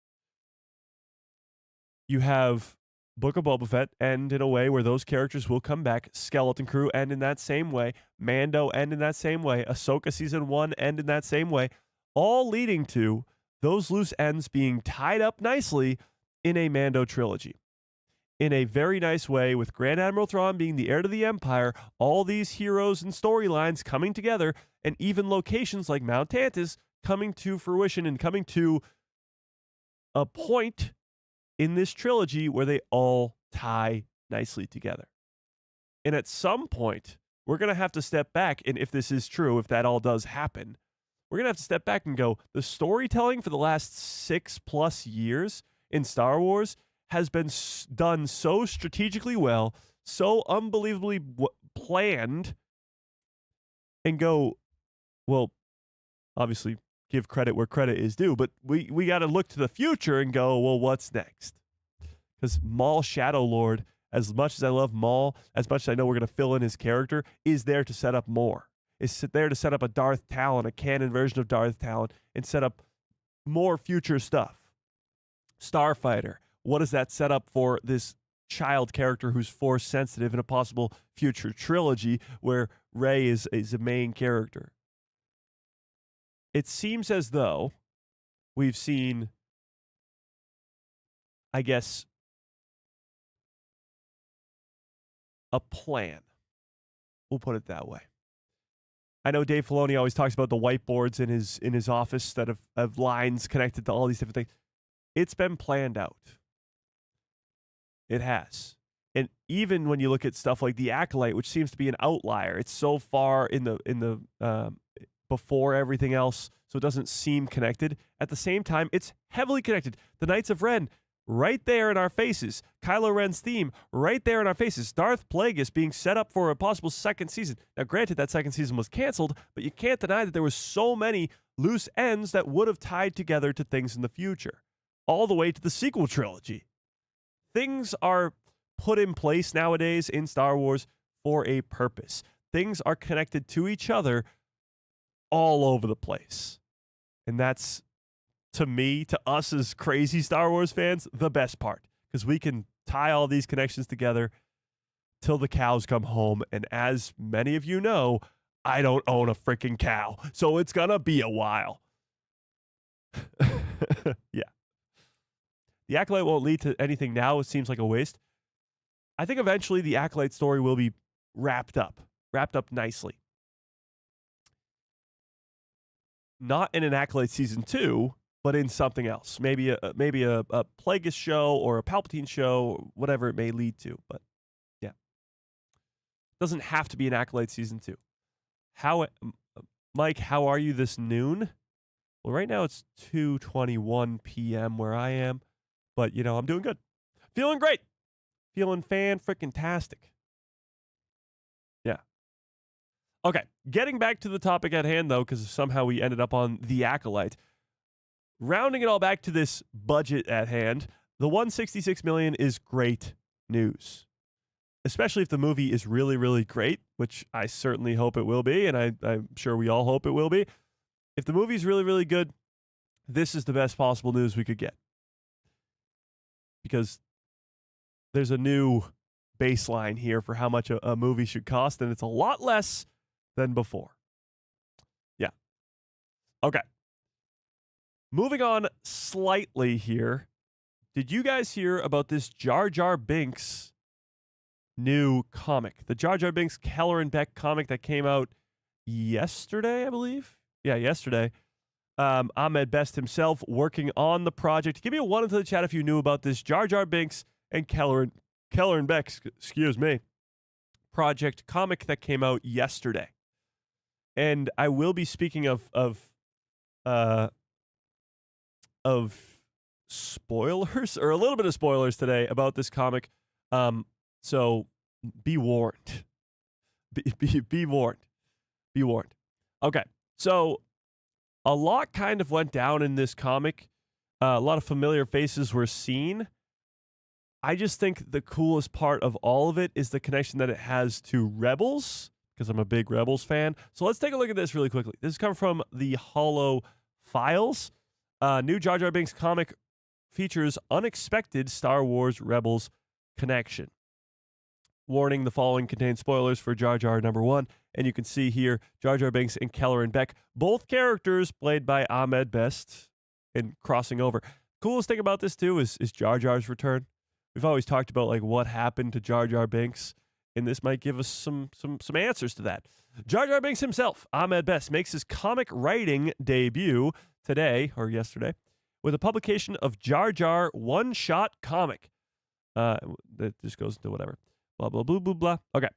You have Book of Boba Fett end in a way where those characters will come back. Skeleton Crew end in that same way. Mando end in that same way. Ahsoka Season 1 end in that same way. All leading to those loose ends being tied up nicely in a Mando trilogy. In a very nice way, with Grand Admiral Thrawn being the heir to the Empire, all these heroes and storylines coming together, and even locations like Mount Tantus coming to fruition and coming to a point in this trilogy where they all tie nicely together. And at some point, we're going to have to step back, and if this is true, if that all does happen, we're going to have to step back and go, the storytelling for the last 6+ years in Star Wars has been done so strategically well, so unbelievably planned, and go, well, obviously give credit where credit is due, but we got to look to the future and go, well, what's next? Because Maul Shadow Lord, as much as I love Maul, as much as I know we're going to fill in his character, is there to set up more. Is there to set up a Darth Talon, a canon version of Darth Talon, and set up more future stuff. Starfighter, what does that set up for this child character who's Force sensitive in a possible future trilogy where Rey is a main character? It seems as though we've seen, I guess, a plan. We'll put it that way. I know Dave Filoni always talks about the whiteboards in his office that have lines connected to all these different things. It's been planned out. It has. And even when you look at stuff like The Acolyte, which seems to be an outlier, it's so far in the before everything else, so it doesn't seem connected. At the same time, it's heavily connected. The Knights of Ren, right there in our faces. Kylo Ren's theme right there in our faces. Darth Plagueis being set up for a possible second season. Now, granted, that second season was canceled, but you can't deny that there was so many loose ends that would have tied together to things in the future, all the way to the sequel trilogy. Things are put in place nowadays in Star Wars for a purpose. Things are connected to each other all over the place. And that's, to me, to us as crazy Star Wars fans, the best part. Because we can tie all these connections together till the cows come home. And as many of you know, I don't own a freaking cow. So it's going to be a while. Yeah. The Acolyte won't lead to anything now. It seems like a waste. I think eventually the Acolyte story will be wrapped up nicely. Not in an Acolyte season 2, but in something else. Maybe a Plagueis show or a Palpatine show, whatever it may lead to. But yeah, doesn't have to be an Acolyte season 2. Mike, how are you this noon? Well, right now it's 2:21 p.m. where I am, but I'm doing good, feeling great, feeling fan-frickin-tastic. Yeah. Okay, getting back to the topic at hand, though, because somehow we ended up on The Acolyte. Rounding it all back to this budget at hand, the $166 million is great news, especially if the movie is really, really great, which I certainly hope it will be, and I'm sure we all hope it will be. If the movie's really, really good, this is the best possible news we could get. Because there's a new baseline here for how much a movie should cost, and it's a lot less than before. Yeah. Okay. Moving on slightly here. Did you guys hear about this Jar Jar Binks new comic? The Jar Jar Binks Keller and Beck comic that came out yesterday, I believe. Yeah, yesterday. Ahmed Best himself working on the project. Give me a 1 into the chat if you knew about this Jar Jar Binks and Keller and Beck, project comic that came out yesterday. And I will be speaking of spoilers, or a little bit of spoilers today about this comic. So be warned. Be warned. Be warned. Okay. So a lot kind of went down in this comic. A lot of familiar faces were seen. I just think the coolest part of all of it is the connection that it has to Rebels, because I'm a big Rebels fan. So let's take a look at this really quickly. This comes from the Hollow Files. New Jar Jar Binks comic features unexpected Star Wars Rebels connection. Warning, the following contains spoilers for Jar Jar number 1. And you can see here Jar Jar Binks and Keller and Beck, both characters played by Ahmed Best, and crossing over. Coolest thing about this too is Jar Jar's return. We've always talked about like what happened to Jar Jar Binks, and this might give us some answers to that. Jar Jar Binks himself, Ahmed Best, makes his comic writing debut today or yesterday with a publication of Jar Jar one-shot comic. That just goes into whatever. Blah, blah, blah, blah, blah. Okay.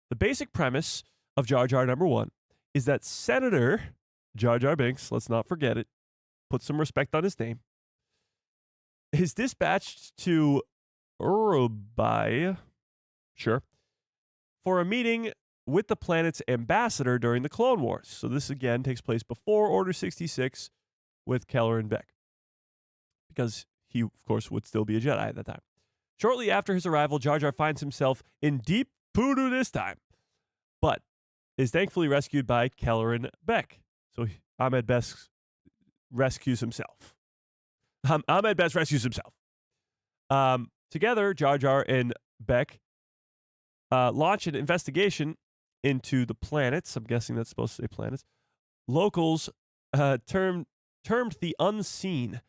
The basic premise of Jar Jar number 1 is that Senator Jar Jar Binks, let's not forget it, put some respect on his name, is dispatched to Urubai, sure, for a meeting with the planet's ambassador during the Clone Wars. So this, again, takes place before Order 66 with Keller and Beck, because he, of course, would still be a Jedi at that time. Shortly after his arrival, Jar Jar finds himself in deep poodoo this time, but is thankfully rescued by Keller and Beck. So Ahmed Best rescues himself. Ahmed Best rescues himself. Together, Jar Jar and Beck launch an investigation into the planets. I'm guessing that's supposed to say planets. Locals termed the Unseen,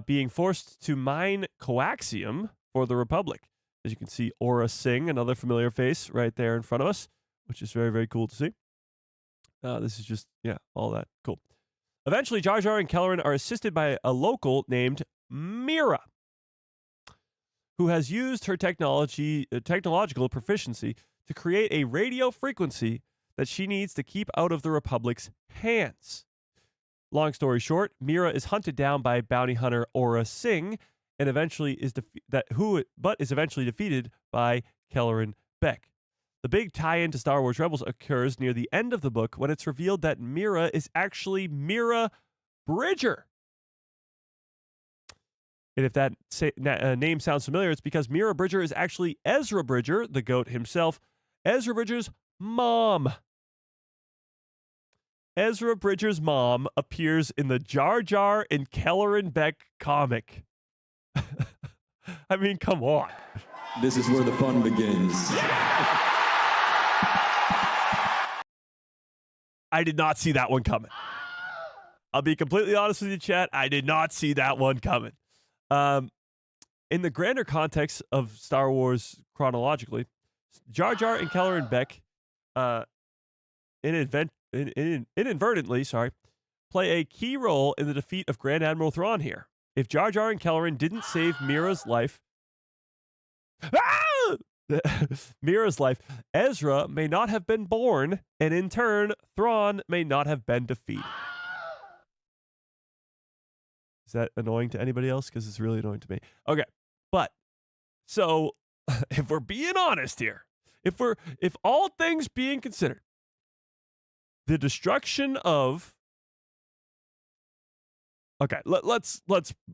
being forced to mine coaxium for the Republic. As you can see, Aura Singh, another familiar face right there in front of us, which is very, very cool to see. This is just, all that. Cool. Eventually, Jar Jar and Kelleran are assisted by a local named Mira, who has used her technological proficiency to create a radio frequency that she needs to keep out of the Republic's hands. Long story short, Mira is hunted down by bounty hunter Aura Singh and eventually is eventually defeated by Kelleran Beck. The big tie-in to Star Wars Rebels occurs near the end of the book when it's revealed that Mira is actually Mira Bridger. And if that name sounds familiar, it's because Mira Bridger is actually Ezra Bridger, the GOAT himself, Ezra Bridger's mom. Ezra Bridger's mom appears in the Jar Jar and Kelleran Beck comic. I mean, come on.
This is where the fun begins.
I did not see that one coming. I'll be completely honest with you, chat. I did not see that one coming. In the grander context of Star Wars chronologically, Jar Jar and Kelleran Beck inadvertently, play a key role in the defeat of Grand Admiral Thrawn here. If Jar Jar and Kelleran didn't save Mira's life, Ezra may not have been born, and in turn, Thrawn may not have been defeated. Is that annoying to anybody else? Because it's really annoying to me. Okay, but so if we're being honest here, if all things being considered, the destruction of let's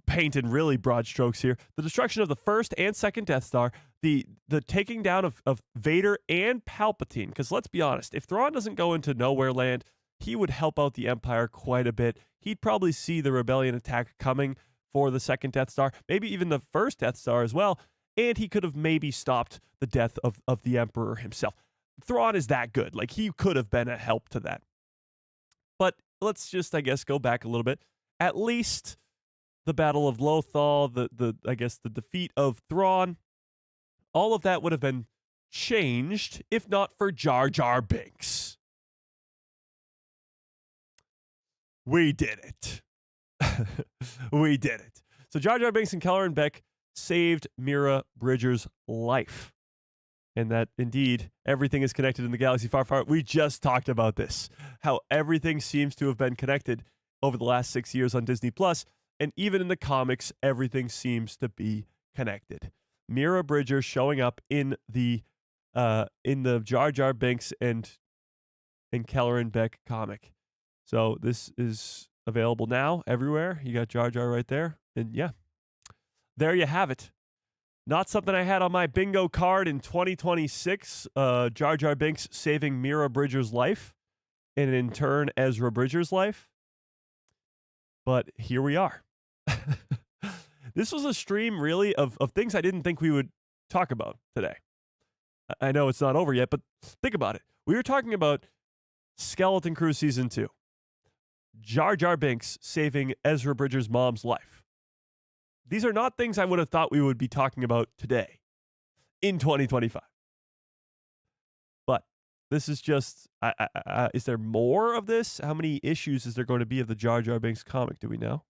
paint in really broad strokes here. The destruction of the first and second Death Star, the taking down of Vader and Palpatine. Because let's be honest, if Thrawn doesn't go into Nowhere Land, he would help out the Empire quite a bit. He'd probably see the rebellion attack coming for the second Death Star, maybe even the first Death Star as well, and he could have maybe stopped the death of the Emperor himself. Thrawn is that good. Like, he could have been a help to that. But let's just, I guess, go back a little bit. At least the Battle of Lothal, the defeat of Thrawn, all of that would have been changed if not for Jar Jar Binks. We did it. We did it. So Jar Jar Binks and Kelleran Beck saved Mira Bridger's life. And that, indeed, everything is connected in the galaxy far, far. We just talked about this. How everything seems to have been connected over the last 6 years on Disney+. And even in the comics, everything seems to be connected. Mira Bridger showing up in the Jar Jar Binks and Kelleran Beck comic. So this is available now everywhere. You got Jar Jar right there. And yeah, there you have it. Not something I had on my bingo card in 2026. Jar Jar Binks saving Mira Bridger's life, and in turn, Ezra Bridger's life. But here we are. This was a stream, really, of things I didn't think we would talk about today. I know it's not over yet, but think about it. We were talking about Skeleton Crew Season 2. Jar Jar Binks saving Ezra Bridger's mom's life. These are not things I would have thought we would be talking about today in 2025. But this is just, is there more of this? How many issues is there going to be of the Jar Jar Binks comic? Do we know?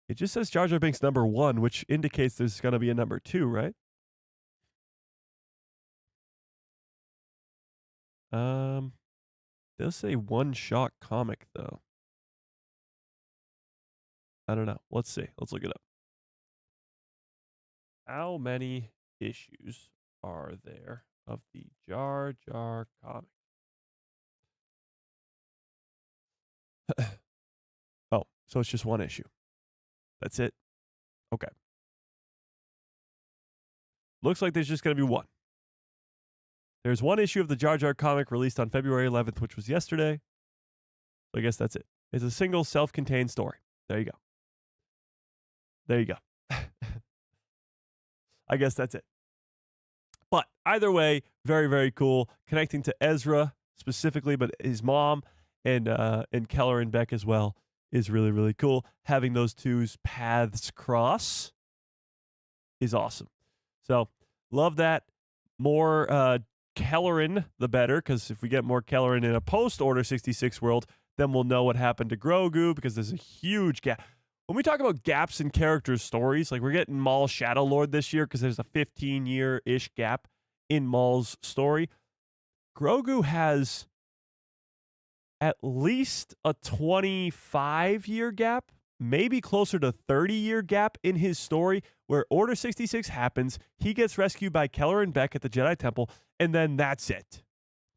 It just says Jar Jar Binks #1, which indicates there's going to be a #2, right? They'll say one-shot comic, though. I don't know. Let's see. Let's look it up. How many issues are there of the Jar Jar comic? Oh, so it's just one issue. That's it? Okay. Looks like there's just going to be one. There's one issue of the Jar Jar comic released on February 11th, which was yesterday. So I guess that's it. It's a single self-contained story. There you go. There you go. I guess that's it. But either way, very, very cool. Connecting to Ezra specifically, but his mom and Kelleran Beck as well is really, really cool. Having those two's paths cross is awesome. So love that. More Kelleran, the better, because if we get more Kelleran in a post-Order 66 world, then we'll know what happened to Grogu, because there's a huge gap. When we talk about gaps in characters' stories, like we're getting Maul Shadow Lord this year because there's a 15-year-ish gap in Maul's story. Grogu has at least a 25-year gap, maybe closer to 30-year gap in his story where Order 66 happens, he gets rescued by Keller and Beck at the Jedi Temple, and then that's it.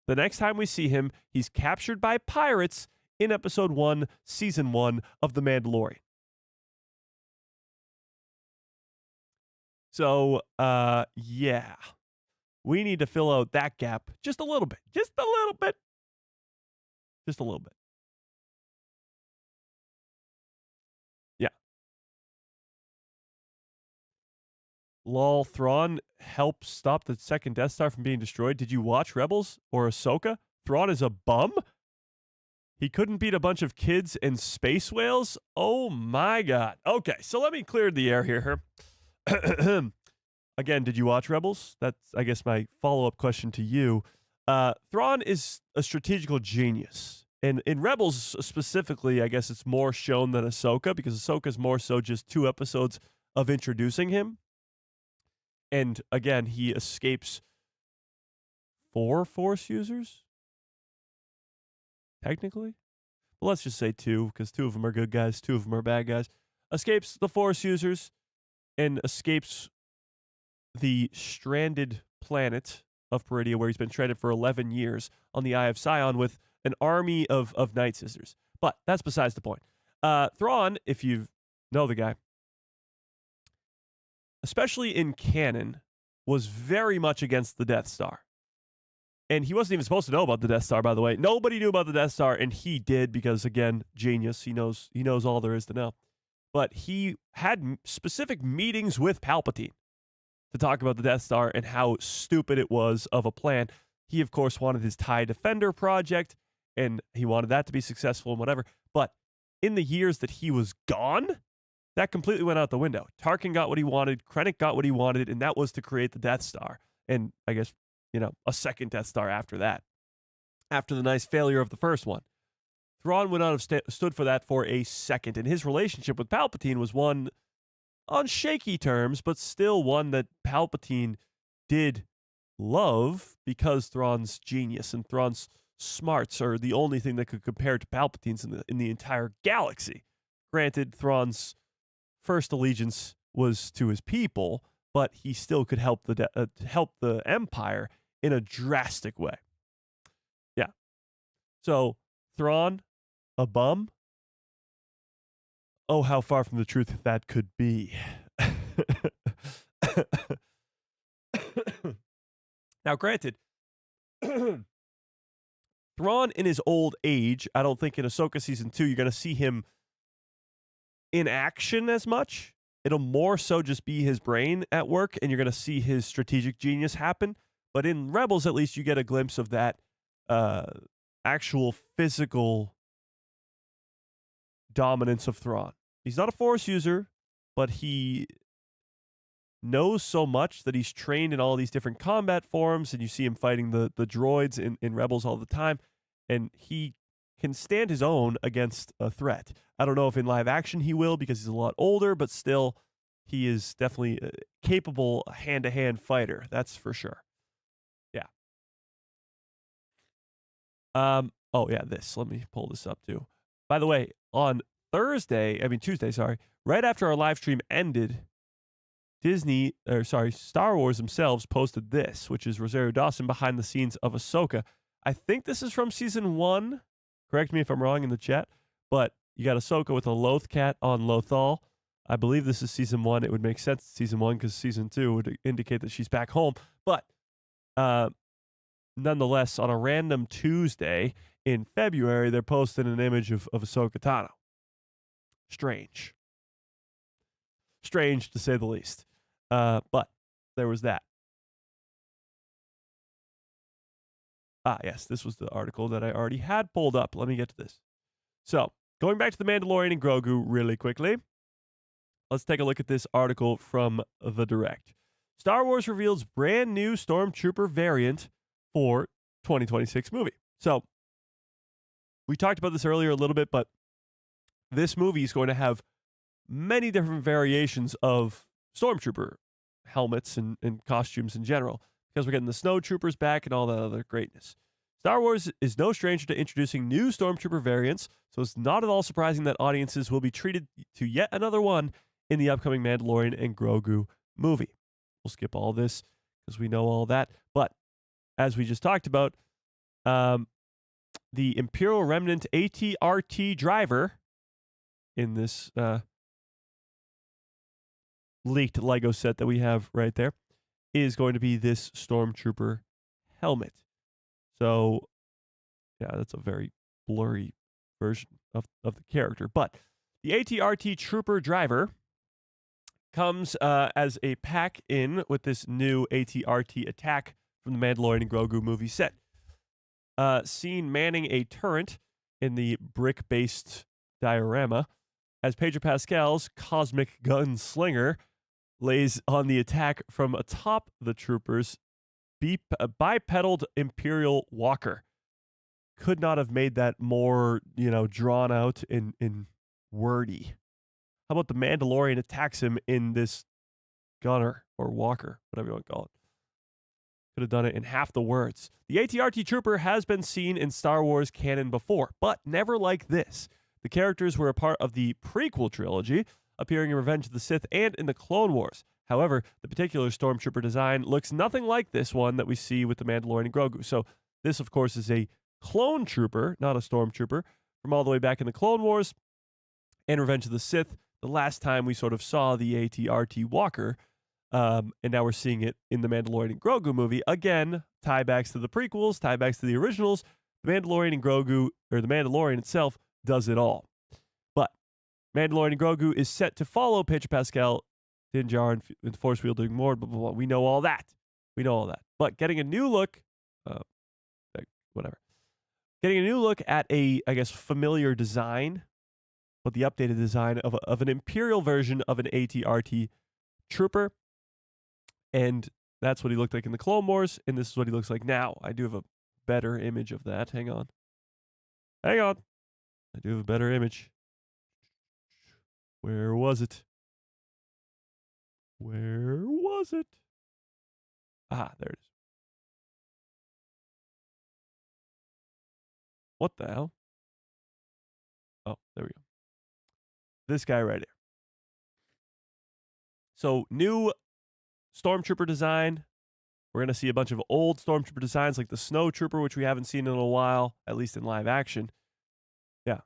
The next time we see him, he's captured by pirates in Episode 1, Season 1 of The Mandalorian. So, yeah. We need to fill out that gap just a little bit. Just a little bit. Just a little bit. Yeah. Lol, Thrawn helped stop the second Death Star from being destroyed. Did you watch Rebels or Ahsoka? Thrawn is a bum? He couldn't beat a bunch of kids and space whales? Oh my God. Okay, so let me clear the air here. Again, did you watch Rebels? That's, I guess, my follow-up question to you. Thrawn is a strategical genius. And in Rebels specifically, I guess it's more shown than Ahsoka, because Ahsoka's more so just 2 episodes of introducing him. And again, he escapes 4 Force users? Technically? But let's just say 2, because 2 of them are good guys, 2 of them are bad guys. Escapes the Force users and escapes the stranded planet of Peridia, where he's been stranded for 11 years on the Eye of Sion with an army of Night Sisters. But that's besides the point. Thrawn, if you know the guy, especially in canon, was very much against the Death Star. And he wasn't even supposed to know about the Death Star, by the way. Nobody knew about the Death Star, and he did because, again, genius. He knows all there is to know. But he had specific meetings with Palpatine to talk about the Death Star and how stupid it was of a plan. He, of course, wanted his TIE Defender project, and he wanted that to be successful and whatever. But in the years that he was gone, that completely went out the window. Tarkin got what he wanted, Krennic got what he wanted, and that was to create the Death Star. And I guess, a second Death Star after that. After the nice failure of the first one. Thrawn would not have stood for that for a second. And his relationship with Palpatine was one on shaky terms, but still one that Palpatine did love because Thrawn's genius and Thrawn's smarts are the only thing that could compare to Palpatine's in the entire galaxy. Granted, Thrawn's first allegiance was to his people, but he still could help the Empire in a drastic way. Yeah. So, Thrawn, a bum? Oh, how far from the truth that could be. Now, granted, Thrawn in his old age, I don't think in Ahsoka Season 2 you're going to see him in action as much. It'll more so just be his brain at work, and you're going to see his strategic genius happen. But in Rebels, at least, you get a glimpse of that actual physical dominance of Thrawn. He's not a Force user, but he knows so much that he's trained in all these different combat forms, and you see him fighting the droids in Rebels all the time, and he can stand his own against a threat. I don't know if in live action he will, because he's a lot older, but still, he is definitely a capable hand-to-hand fighter. That's for sure. Yeah. Oh, yeah, this. Let me pull this up, too. By the way, on Tuesday, sorry, right after our live stream ended, Star Wars themselves posted this, which is Rosario Dawson behind the scenes of Ahsoka. I think this is from Season 1. Correct me if I'm wrong in the chat, but you got Ahsoka with a Loth cat on Lothal. I believe this is Season 1. It would make sense Season 1 because Season 2 would indicate that she's back home. But nonetheless, on a random Tuesday in February, they're posting an image of Ahsoka Tano. Strange. Strange, to say the least. But there was that. Yes, this was the article that I already had pulled up. Let me get to this. So, going back to The Mandalorian and Grogu really quickly, let's take a look at this article from The Direct. Star Wars reveals brand new Stormtrooper variant for 2026 movie. So, we talked about this earlier a little bit, but this movie is going to have many different variations of Stormtrooper helmets and costumes in general, because we're getting the snowtroopers back and all that other greatness. Star Wars is no stranger to introducing new Stormtrooper variants, so it's not at all surprising that audiences will be treated to yet another one in the upcoming Mandalorian and Grogu movie. We'll skip all this because we know all that. But as we just talked about, the Imperial Remnant ATRT driver in this leaked Lego set that we have right there is going to be this Stormtrooper helmet. So, yeah, that's a very blurry version of the character. But the ATRT Trooper driver comes as a pack-in with this new ATRT attack from the Mandalorian and Grogu movie set. Seen manning a turret in the brick-based diorama as Pedro Pascal's cosmic gunslinger lays on the attack from atop the troopers bipedal Imperial Walker. Could not have made that more, drawn out in wordy. How about the Mandalorian attacks him in this gunner or walker, whatever you want to call it. Could have done it in half the words. The ATRT Trooper has been seen in Star Wars canon before, but never like this. The characters were a part of the prequel trilogy, appearing in Revenge of the Sith and in the Clone Wars. However, the particular Stormtrooper design looks nothing like this one that we see with the Mandalorian and Grogu. So this, of course, is a clone trooper, not a Stormtrooper, from all the way back in the Clone Wars and Revenge of the Sith, the last time we sort of saw the ATRT Walker. And now we're seeing it in the Mandalorian and Grogu movie. Again, tiebacks to the prequels, tiebacks to the originals. The Mandalorian and Grogu, or the Mandalorian itself, does it all. But Mandalorian and Grogu is set to follow Pedro Pascal, Din Djarin, and Force wielding more, blah, blah, blah. We know all that. But getting a new look, Getting a new look at a, I guess, familiar design, but the updated design of an Imperial version of an ATRT Trooper. And that's what he looked like in the Clone Wars, and this is what he looks like now. I do have a better image of that. Hang on. I do have a better image. Where was it? Ah, there it is. What the hell? Oh, there we go. This guy right here. So, new Stormtrooper design. We're going to see a bunch of old Stormtrooper designs like the Snow Trooper, which we haven't seen in a while, at least in live action. Yeah.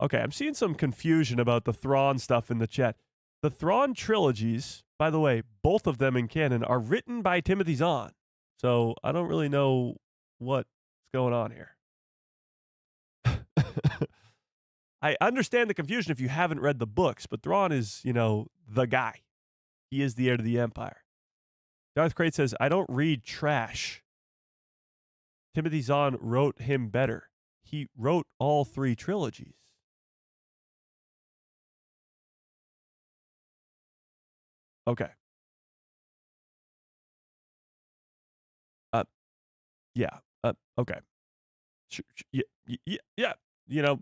Okay, I'm seeing some confusion about the Thrawn stuff in the chat. The Thrawn trilogies, by the way, both of them in canon, are written by Timothy Zahn. So I don't really know what's going on here. I understand the confusion if you haven't read the books, but Thrawn is, the guy. He is the heir to the Empire. Darth Crate says, I don't read trash. Timothy Zahn wrote him better. He wrote all 3 trilogies. Okay. Yeah. Okay. Yeah.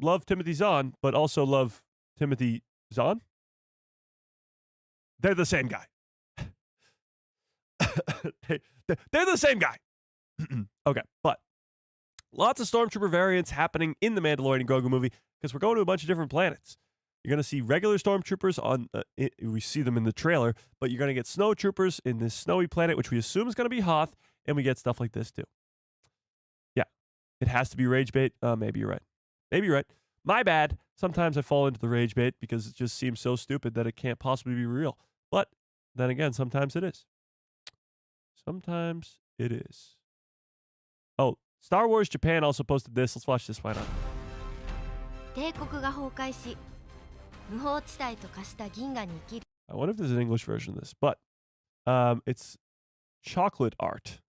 Love Timothy Zahn, but also love Timothy Zahn. They're the same guy. They're the same guy. Okay, but lots of Stormtrooper variants happening in the Mandalorian and Grogu movie because we're going to a bunch of different planets. You're going to see regular Stormtroopers on, we see them in the trailer, but you're going to get Snow Troopers in this snowy planet, which we assume is going to be Hoth, and we get stuff like this too. Yeah, it has to be rage bait. Maybe you're right. My bad. Sometimes I fall into the rage bait because it just seems so stupid that it can't possibly be real. But then again, sometimes it is. Oh, Star Wars Japan also posted this. Let's watch this. Why not?
帝国が崩壊し、無法地帯と化した銀河に生きる。
I wonder if there's an English version of this, but it's chocolate art.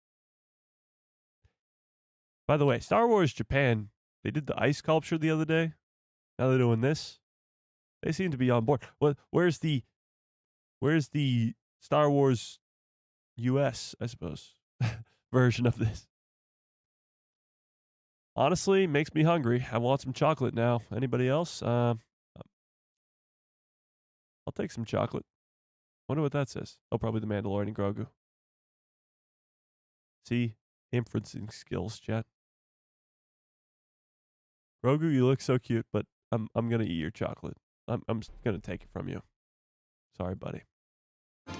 By the way, Star Wars Japan, they did the ice sculpture the other day. Now they're doing this. They seem to be on board. Well, where's the Star Wars US, I suppose, version of this? Honestly, makes me hungry. I want some chocolate now. Anybody else? I'll take some chocolate. Wonder what that says. Oh, probably the Mandalorian and Grogu. See, inferencing skills, Jet. Grogu, you look so cute, but I'm gonna eat your chocolate. I'm gonna take it from you. Sorry, buddy. I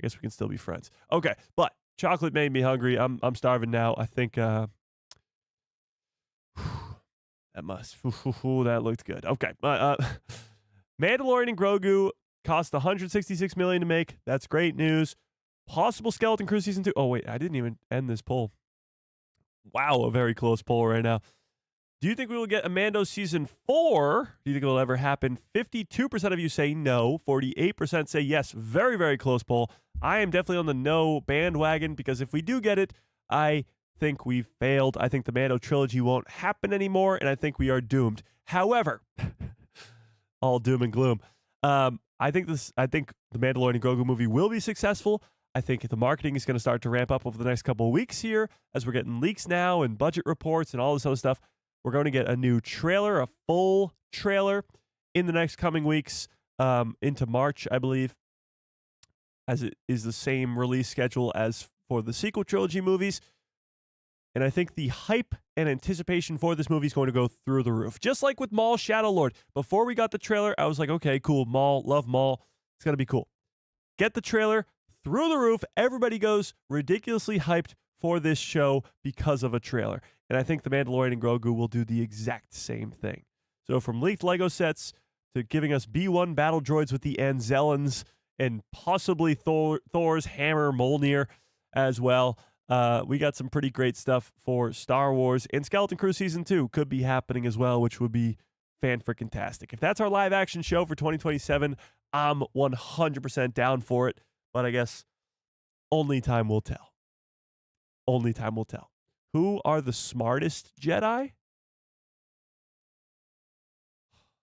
guess we can still be friends. Okay, but chocolate made me hungry. I'm starving now. I think that that looked good. Okay. Mandalorian and Grogu cost $166 million to make. That's great news. Possible Skeleton Crew season 2. Oh wait, I didn't even end this poll. Wow, a very close poll right now. Do you think we will get a Mando season 4? Do you think it will ever happen? 52% of you say no. 48% say yes. Very, very close poll. I am definitely on the no bandwagon because if we do get it, I think we've failed. I think the Mando trilogy won't happen anymore, and I think we are doomed. However, all doom and gloom. I think the Mandalorian and Grogu movie will be successful. I think the marketing is going to start to ramp up over the next couple of weeks here as we're getting leaks now and budget reports and all this other stuff. We're going to get a new trailer, a full trailer in the next coming weeks into March, I believe, as it is the same release schedule as for the sequel trilogy movies. And I think the hype and anticipation for this movie is going to go through the roof. Just like with Maul Shadow Lord. Before we got the trailer, I was like, okay, cool, Maul, love Maul. It's going to be cool. Get the trailer through the roof. Everybody goes ridiculously hyped for this show because of a trailer. And I think The Mandalorian and Grogu will do the exact same thing. So from leaked Lego sets to giving us B-1 battle droids with the Anzelans and possibly Thor's hammer Mjolnir as well. We got some pretty great stuff for Star Wars. And Skeleton Crew Season 2 could be happening as well, which would be fan-freaking-tastic. If that's our live-action show for 2027, I'm 100% down for it. But I guess only time will tell. Only time will tell. Who are the smartest Jedi?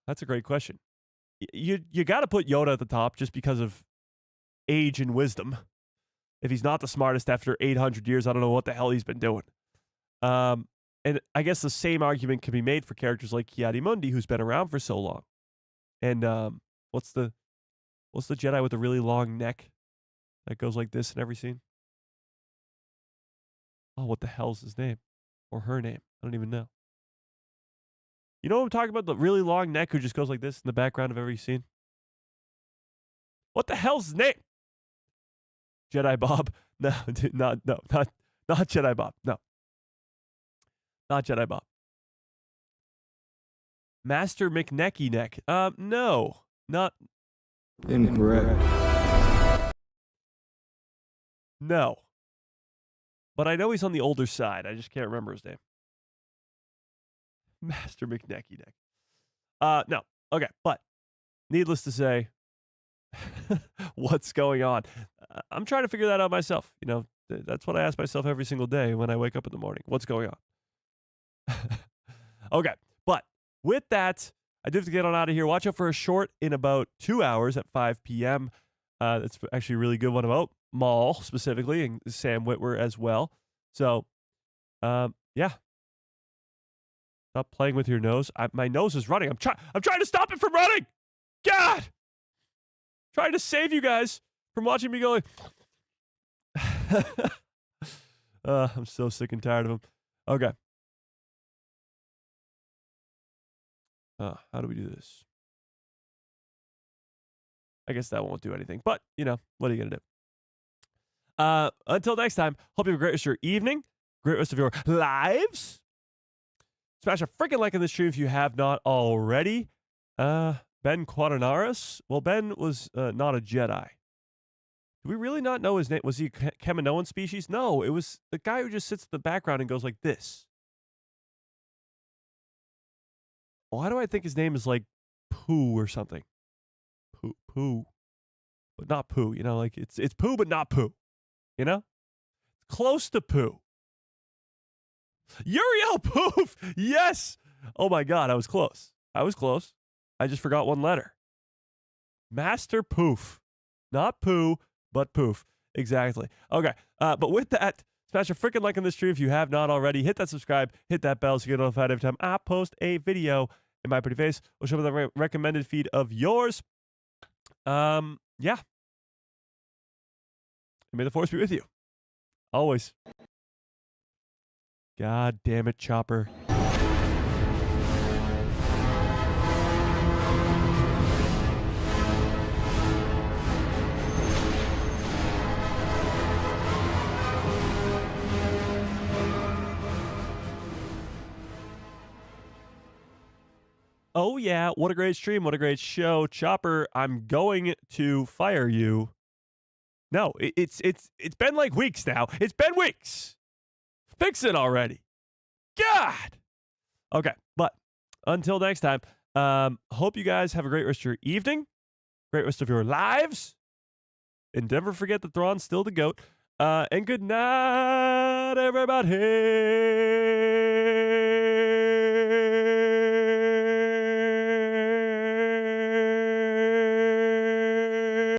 That's a great question. You got to put Yoda at the top just because of age and wisdom. If he's not the smartest after 800 years, I don't know what the hell he's been doing. And I guess the same argument can be made for characters like Ki-Adi-Mundi, who's been around for so long. And what's the Jedi with the really long neck that goes like this in every scene? Oh, what the hell's his name? Or her name? I don't even know. You know what I'm talking about? The really long neck who just goes like this in the background of every scene? What the hell's his name? Jedi Bob. No, not Jedi Bob. No. Not Jedi Bob. Master McNecky Neck. No. Not.
Incorrect.
No. But I know he's on the older side. I just can't remember his name. Master McNecky Neck. No. Okay. But needless to say, what's going on? I'm trying to figure that out myself. You know, that's what I ask myself every single day when I wake up in the morning. What's going on? Okay. But with that, I do have to get on out of here. Watch out for a short in about 2 hours at 5 p.m. That's actually a really good one about Maul specifically and Sam Witwer as well. So, yeah. Stop playing with your nose. My nose is running. I'm trying to stop it from running. God! Trying to save you guys from watching me going. I'm so sick and tired of them. Okay. How do we do this? I guess that won't do anything. But, you know, what are you going to do? Until next time, hope you have a great rest of your evening. Great rest of your lives. Smash a freaking like on this stream if you have not already. Ben Quaternaris. Well, Ben was not a Jedi. Do we really not know his name? Was he a Kaminoan species? No, it was the guy who just sits in the background and goes like this. Why do I think his name is like Pooh or something? Pooh. But not Pooh, you know, like it's Pooh but not Pooh. You know? Close to Pooh. Uriel Poof! Yes! Oh my god, I was close. I just forgot one letter. Master Poof. Not Pooh, but Poof. Exactly. Okay. But with that, smash a freaking like on this stream if you have not already. Hit that subscribe. Hit that bell so you get notified every time I post a video in my pretty face. We'll show up the recommended feed of yours. Yeah. May the force be with you. Always. God damn it, Chopper. Oh yeah, what a great stream, what a great show. Chopper, I'm going to fire you. No, it's been like weeks now. It's been weeks. Fix it already. God. Okay, but until next time, hope you guys have a great rest of your evening, great rest of your lives, and never forget that Thrawn's still the GOAT. And good night, everybody.